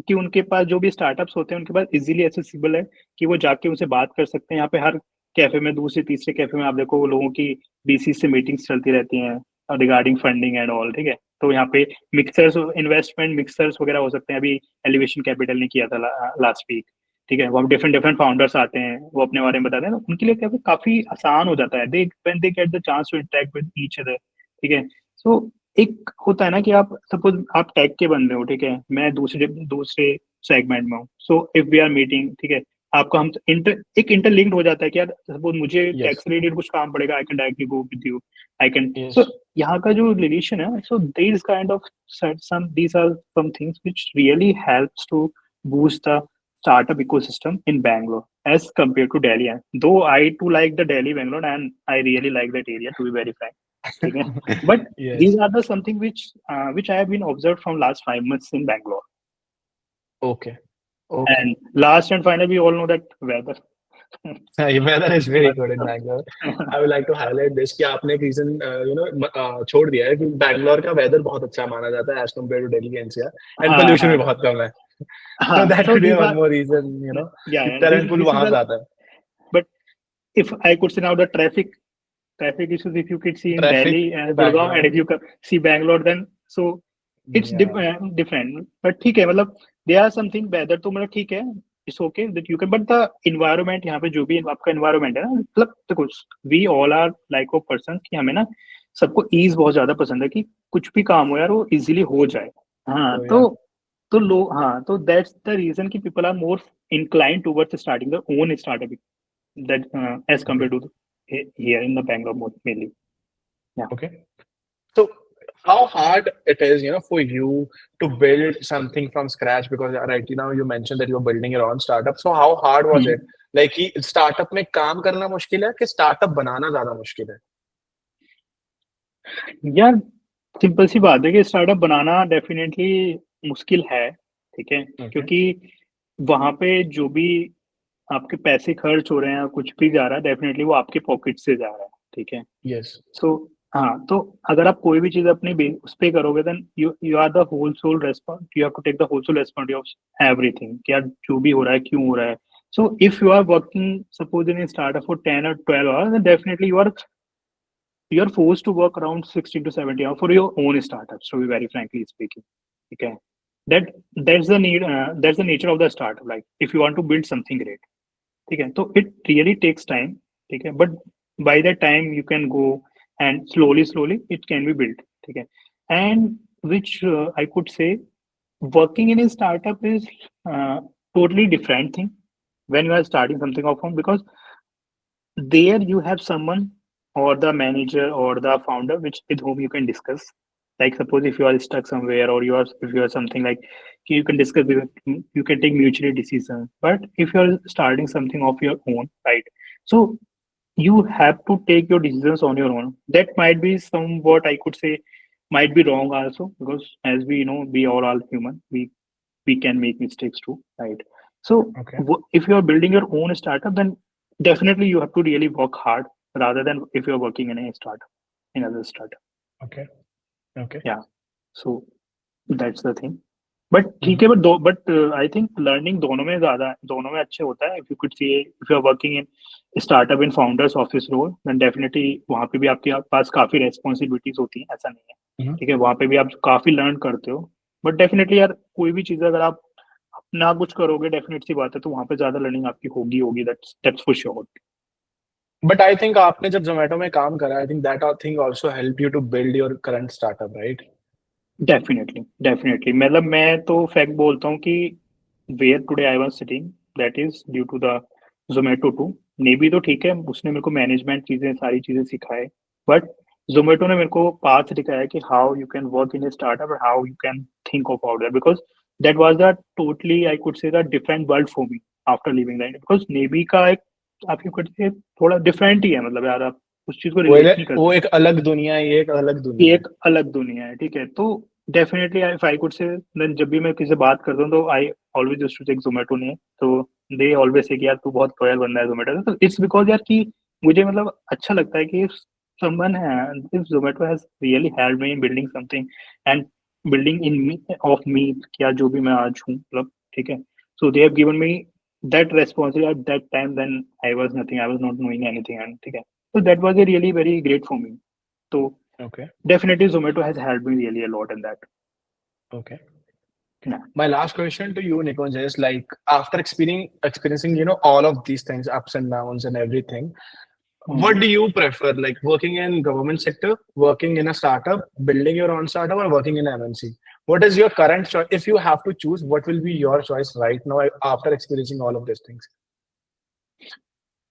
कि उनके पास जो भी स्टार्टअप्स होते हैं उनके पास इजीली एक्सेसिबल है कि वो जाके उनसे बात कर सकते हैं. यहाँ पे हर कैफे में, दूसरे तीसरे कैफे में आप देखो वो लोगों की बीसी से मीटिंग्स चलती रहती हैं रिगार्डिंग फंडिंग एंड ऑल, ठीक है. तो यहाँ पे मिक्सर्स, इन्वेस्टमेंट मिक्सर्स वगैरह हो सकते हैं. अभी एलिवेशन कैपिटल ने किया था लास्ट वीक, ठीक है. वो डिफरेंट फाउंडर्स आते हैं, वो अपने बारे में बताते हैं, तो उनके लिए क्या है, काफी आसान हो जाता है. They when they get the chance to interact with each other, ठीक है. सो एक होता है ना कि आप सपोज आप टेक के बंदे हो, ठीक है, मैं दूसरे सेगमेंट में हूँ. So if we are meeting, ठीक है, आपको हम एक इंटरलिंक्ड हो जाता है कि यार सपोज मुझे टैक्स रिलेटेड कुछ काम पड़ेगा, I can directly go with you, I can. So यहाँ का जो रिलेशन है, so this kind of some these are some things which really helps to boost the startup ecosystem in Bangalore as compared to Delhi. Though I too like the Delhi, Bangalore, and I really like that area, to be very frank. Okay? But Yes. these are the something which I have been observed from last 5 months in Bangalore. Okay. Okay. And last and finally, we all know that weather. weather is very good in Bangalore. I would like to highlight this कि आपने एक reason छोड़ दिया है कि बैंगलोर का weather बहुत अच्छा माना जाता है as compared to Delhi NCR and हाँ pollution भी हाँ बहुत कम है. So हाँ. that So could be these one are, more reason, yeah, yeah, talent pool this is वहां the, पे आता है. but if I could say now the traffic issues, if you could see in Traffic Delhi and Gurgaon, and Bangalore, if you see Bangalore, then so it's yeah. different. But ठीक है, मतलब there are something better, तो मतलब ठीक है, it's okay that you can, but the environment यहाँ पे जो भी आपका environment है ना, मतलब देखो, we all are like of persons कि हमें ना सबको ease बहुत ज्यादा पसंद है कि कुछ भी काम हो यार वो easily हो जाए. हाँ So तो yeah. तो लोग, हाँ तो that's the reason कि people are more inclined towards starting their own startup, that as Okay. compared to here in the Bangalore mainly. Yeah. Okay. So how hard it is, for you to build something from scratch? Because right now you mentioned that you're building your own startup. So how hard was it? Like कि startup में काम करना मुश्किल है कि startup बनाना ज्यादा मुश्किल है? यार सिंपल सी बात है कि स्टार्टअप बनाना डेफिनेटली मुश्किल है, ठीक है, Okay. क्योंकि वहां पे जो भी आपके पैसे खर्च हो रहे हैं, कुछ भी जा रहा है, डेफिनेटली वो आपके पॉकेट से जा रहा है, ठीक है. Yes. सो हाँ, तो अगर आप कोई भी चीज अपनी उस पे करोगे, then you you are the whole sole response, you have to take the whole sole responsibility of everything, कि यार जो भी हो रहा है क्यों हो रहा है. So if you are working suppose in startup for 10 or 12 hours, then definitely you are forced to work around 16 to 70 hours for your own startups, to be very frankly speaking. Okay, that that's the nature of the startup. Like if you want to build something great, okay, so it really takes time, okay, but by that time you can go and slowly it can be built, okay. And which I could say working in a startup is totally different thing when you are starting something off home, because there you have someone or the manager or the founder which with whom you can discuss. Like suppose if you are stuck somewhere, or if you are something like, you can discuss you can take mutually decisions. But if you are starting something of your own, right, so you have to take your decisions on your own. That might be somewhat, I could say, might be wrong also, because as we know, we all are human, we can make mistakes too, right? So Okay. if you are building your own startup, then definitely you have to really work hard, rather than if you're working in a startup, in other startup. Okay. Okay. Yeah. So that's the thing. But ठीक है, but I think learning दोनों में अच्छे होता है. If you could see, if you are working in startup in founders office role, then definitely वहाँ पे भी आपके पास काफी रेस्पॉन्सिबिलिटीज होती हैं, ऐसा नहीं है, Mhm. ठीक है. वहाँ पे भी आप काफी लर्न करते हो, बट डेफिनेटली यार कोई भी चीज अगर आप अपना कुछ करोगे, डेफिनेट सी बात है, तो वहाँ पे ज्यादा लर्निंग आपकी होगी, that's for sure. But I think आपने जब Zomato में काम करा, I think that thing also helped you to build your current startup, right? Definitely मतलब मैं तो फैक्ट बोलता हूँ कि where today I was sitting, that is due to the Zomato too. ने भी तो ठीक है, उसने मेरे को मैनेजमेंट चीजें, सारी चीजें सिखाए, बट जोमेटो ने मेरे को पाथ दिखाया कि how you can work in a startup, और how you can think of out that, because that was the totally, I could say, the different world for me after living that. Because navy का एक, आप you could say, थोड़ा different ही है, मतलब यार आप उस चीज को रिलेट नहीं कर वो सकते. एक अलग दुनिया है, ये एक अलग दुनिया ये है. एक अलग दुनिया है, ठीक है. तो definitely if I could say, then जब भी मैं किसी से बात करता हूँ, तो I always used to take Zomato ने. तो दे ऑलवेज से कि यार तू बहुत लॉयल बंदा है जोमेटो. तो इट्स बिकॉज यार कि मुझे मतलब अच्छा लगता है कि समवन है, if Zomato has really helped me in building something, and building in me of me, क्या जो भी मैं आज हूँ, मतलब ठीक है. So they have given me that responsibility at that time, then I was nothing, I was not knowing anything, and ठीक है. So that was a really very great for me. So Okay. definitely Zomato has helped me really a lot in that. Okay. Yeah. My last question to you, Nikunj, is like after experiencing, all of these things, ups and downs and everything, what do you prefer? Like working in government sector, working in a startup, building your own startup, or working in MNC? What is your current choice? If you have to choose, what will be your choice right now after experiencing all of these things?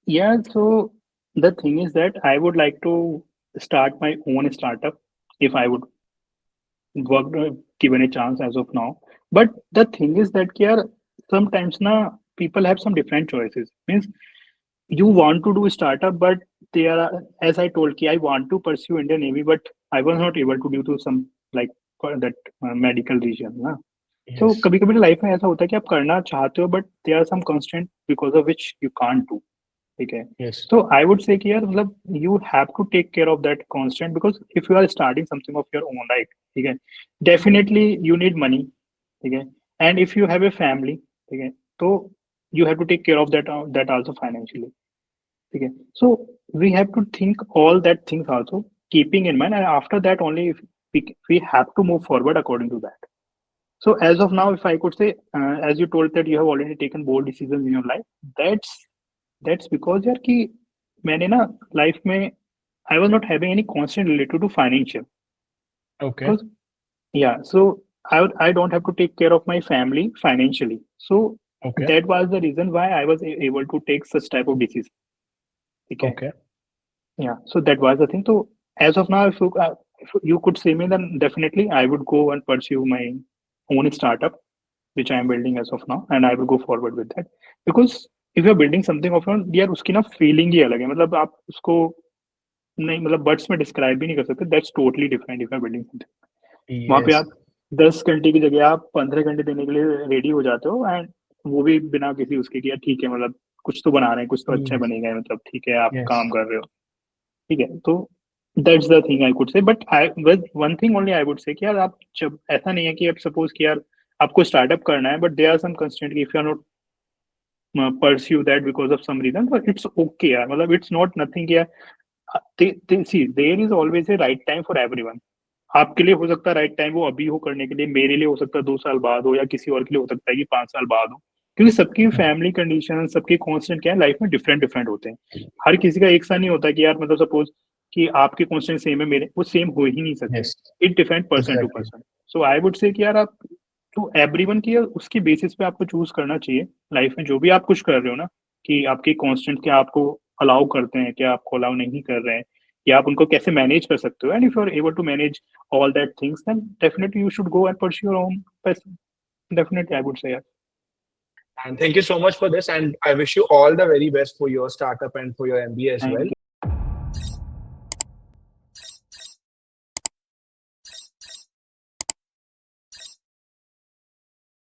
Yeah, so the thing is that I would like to start my own startup if I would work, given a chance as of now. But the thing is that yeah, sometimes na people have some different choices. Means you want to do a startup, but they are, as I told ki, I want to pursue Indian Navy, but I was not able to due to some like for that medical reason. Na. तो Yes. कभी कभी life में ऐसा होता है कि आप करना चाहते हो, but there are some constraint because of which you can't do. ठीक है. Yes. So I would say कि यार मतलब you have to take care of that constant, because if you are starting something of your own, right, ठीक है, definitely you need money, ठीक है, and if you have a family, ठीक है, तो you have to take care of that also financially, ठीक है. So we have to think all that things also, keeping in mind, and after that only if we have to move forward according to that. So as of now, if I could say, as you told that you have already taken bold decisions in your life, that's because यार कि मैंने ना life में I was not having any constant related to financial, Okay. because yeah, so I don't have to take care of my family financially. So Okay. that was the reason why I was able to take such type of decision. Okay. Okay. Yeah. So that was the thing. So as of now, if you could say me, then definitely I would go and pursue my own startup, which I am building as of now, and I will go forward with that. Because if you're building something of your own, यार उसकी ना feeling ही अलग है. मतलब आप उसको नहीं, मतलब वर्ड्स में डिस्क्राइब भी नहीं कर सकते. That's totally different if you are building something. वहाँ पे Yes. आप 10 घंटे की जगह आप 15 घंटे देने के लिए रेडी हो जाते हो, एंड वो भी बिना किसी उसके कि यार ठीक है, मतलब कुछ तो बना रहे हैं, कुछ तो अच्छा Yes. बनेगा, मतलब ठीक है आप Yes. काम कर रहे हो, ठीक है. तो that's the thing I could से. But I one thing only I would say कि यार आप जब ऐसा नहीं है कि आप सपोज कि यार आपको स्टार्टअप करना है, but there are some constraint, if you are not pursue that because of some reason, but it's okay यार. मतलब it's not nothing यार. See, there is always a right time for everyone. आपके लिए हो सकता है राइट टाइम वो अभी हो करने के लिए, मेरे लिए हो सकता है 2 साल बाद हो, या किसी और के लिए हो सकता है कि 5 साल बाद हो, क्योंकि सबकी फैमिली कंडीशन, सबके कॉन्स्टेंट क्या है लाइफ में डिफरेंट डिफरेंट होते हैं. हर किसी का एक सा नहीं होता कि यार मतलब सपोज कि आपके कॉन्स्टेंट सेम है, मेरे वो सेम हो ही नहीं सकते. Yes. It different person to Exactly. Person. So I would say कि यार आप तो एवरीवन की उसकी बेसिस पे आपको चूज करना चाहिए लाइफ में, जो भी आप कुछ कर रहे हो ना, कि आपके कॉन्स्टेंट क्या आपको अलाउ करते हैं, क्या आपको अलाउ नहीं कर रहे हैं, या आप उनको कैसे मैनेज कर सकते हो. And if you are able to manage all that things, then definitely you should go and pursue your own passion. Definitely, I would say. Yeah. And thank you so much for this. And I wish you all the very best for your startup and for your MBA as Thank well.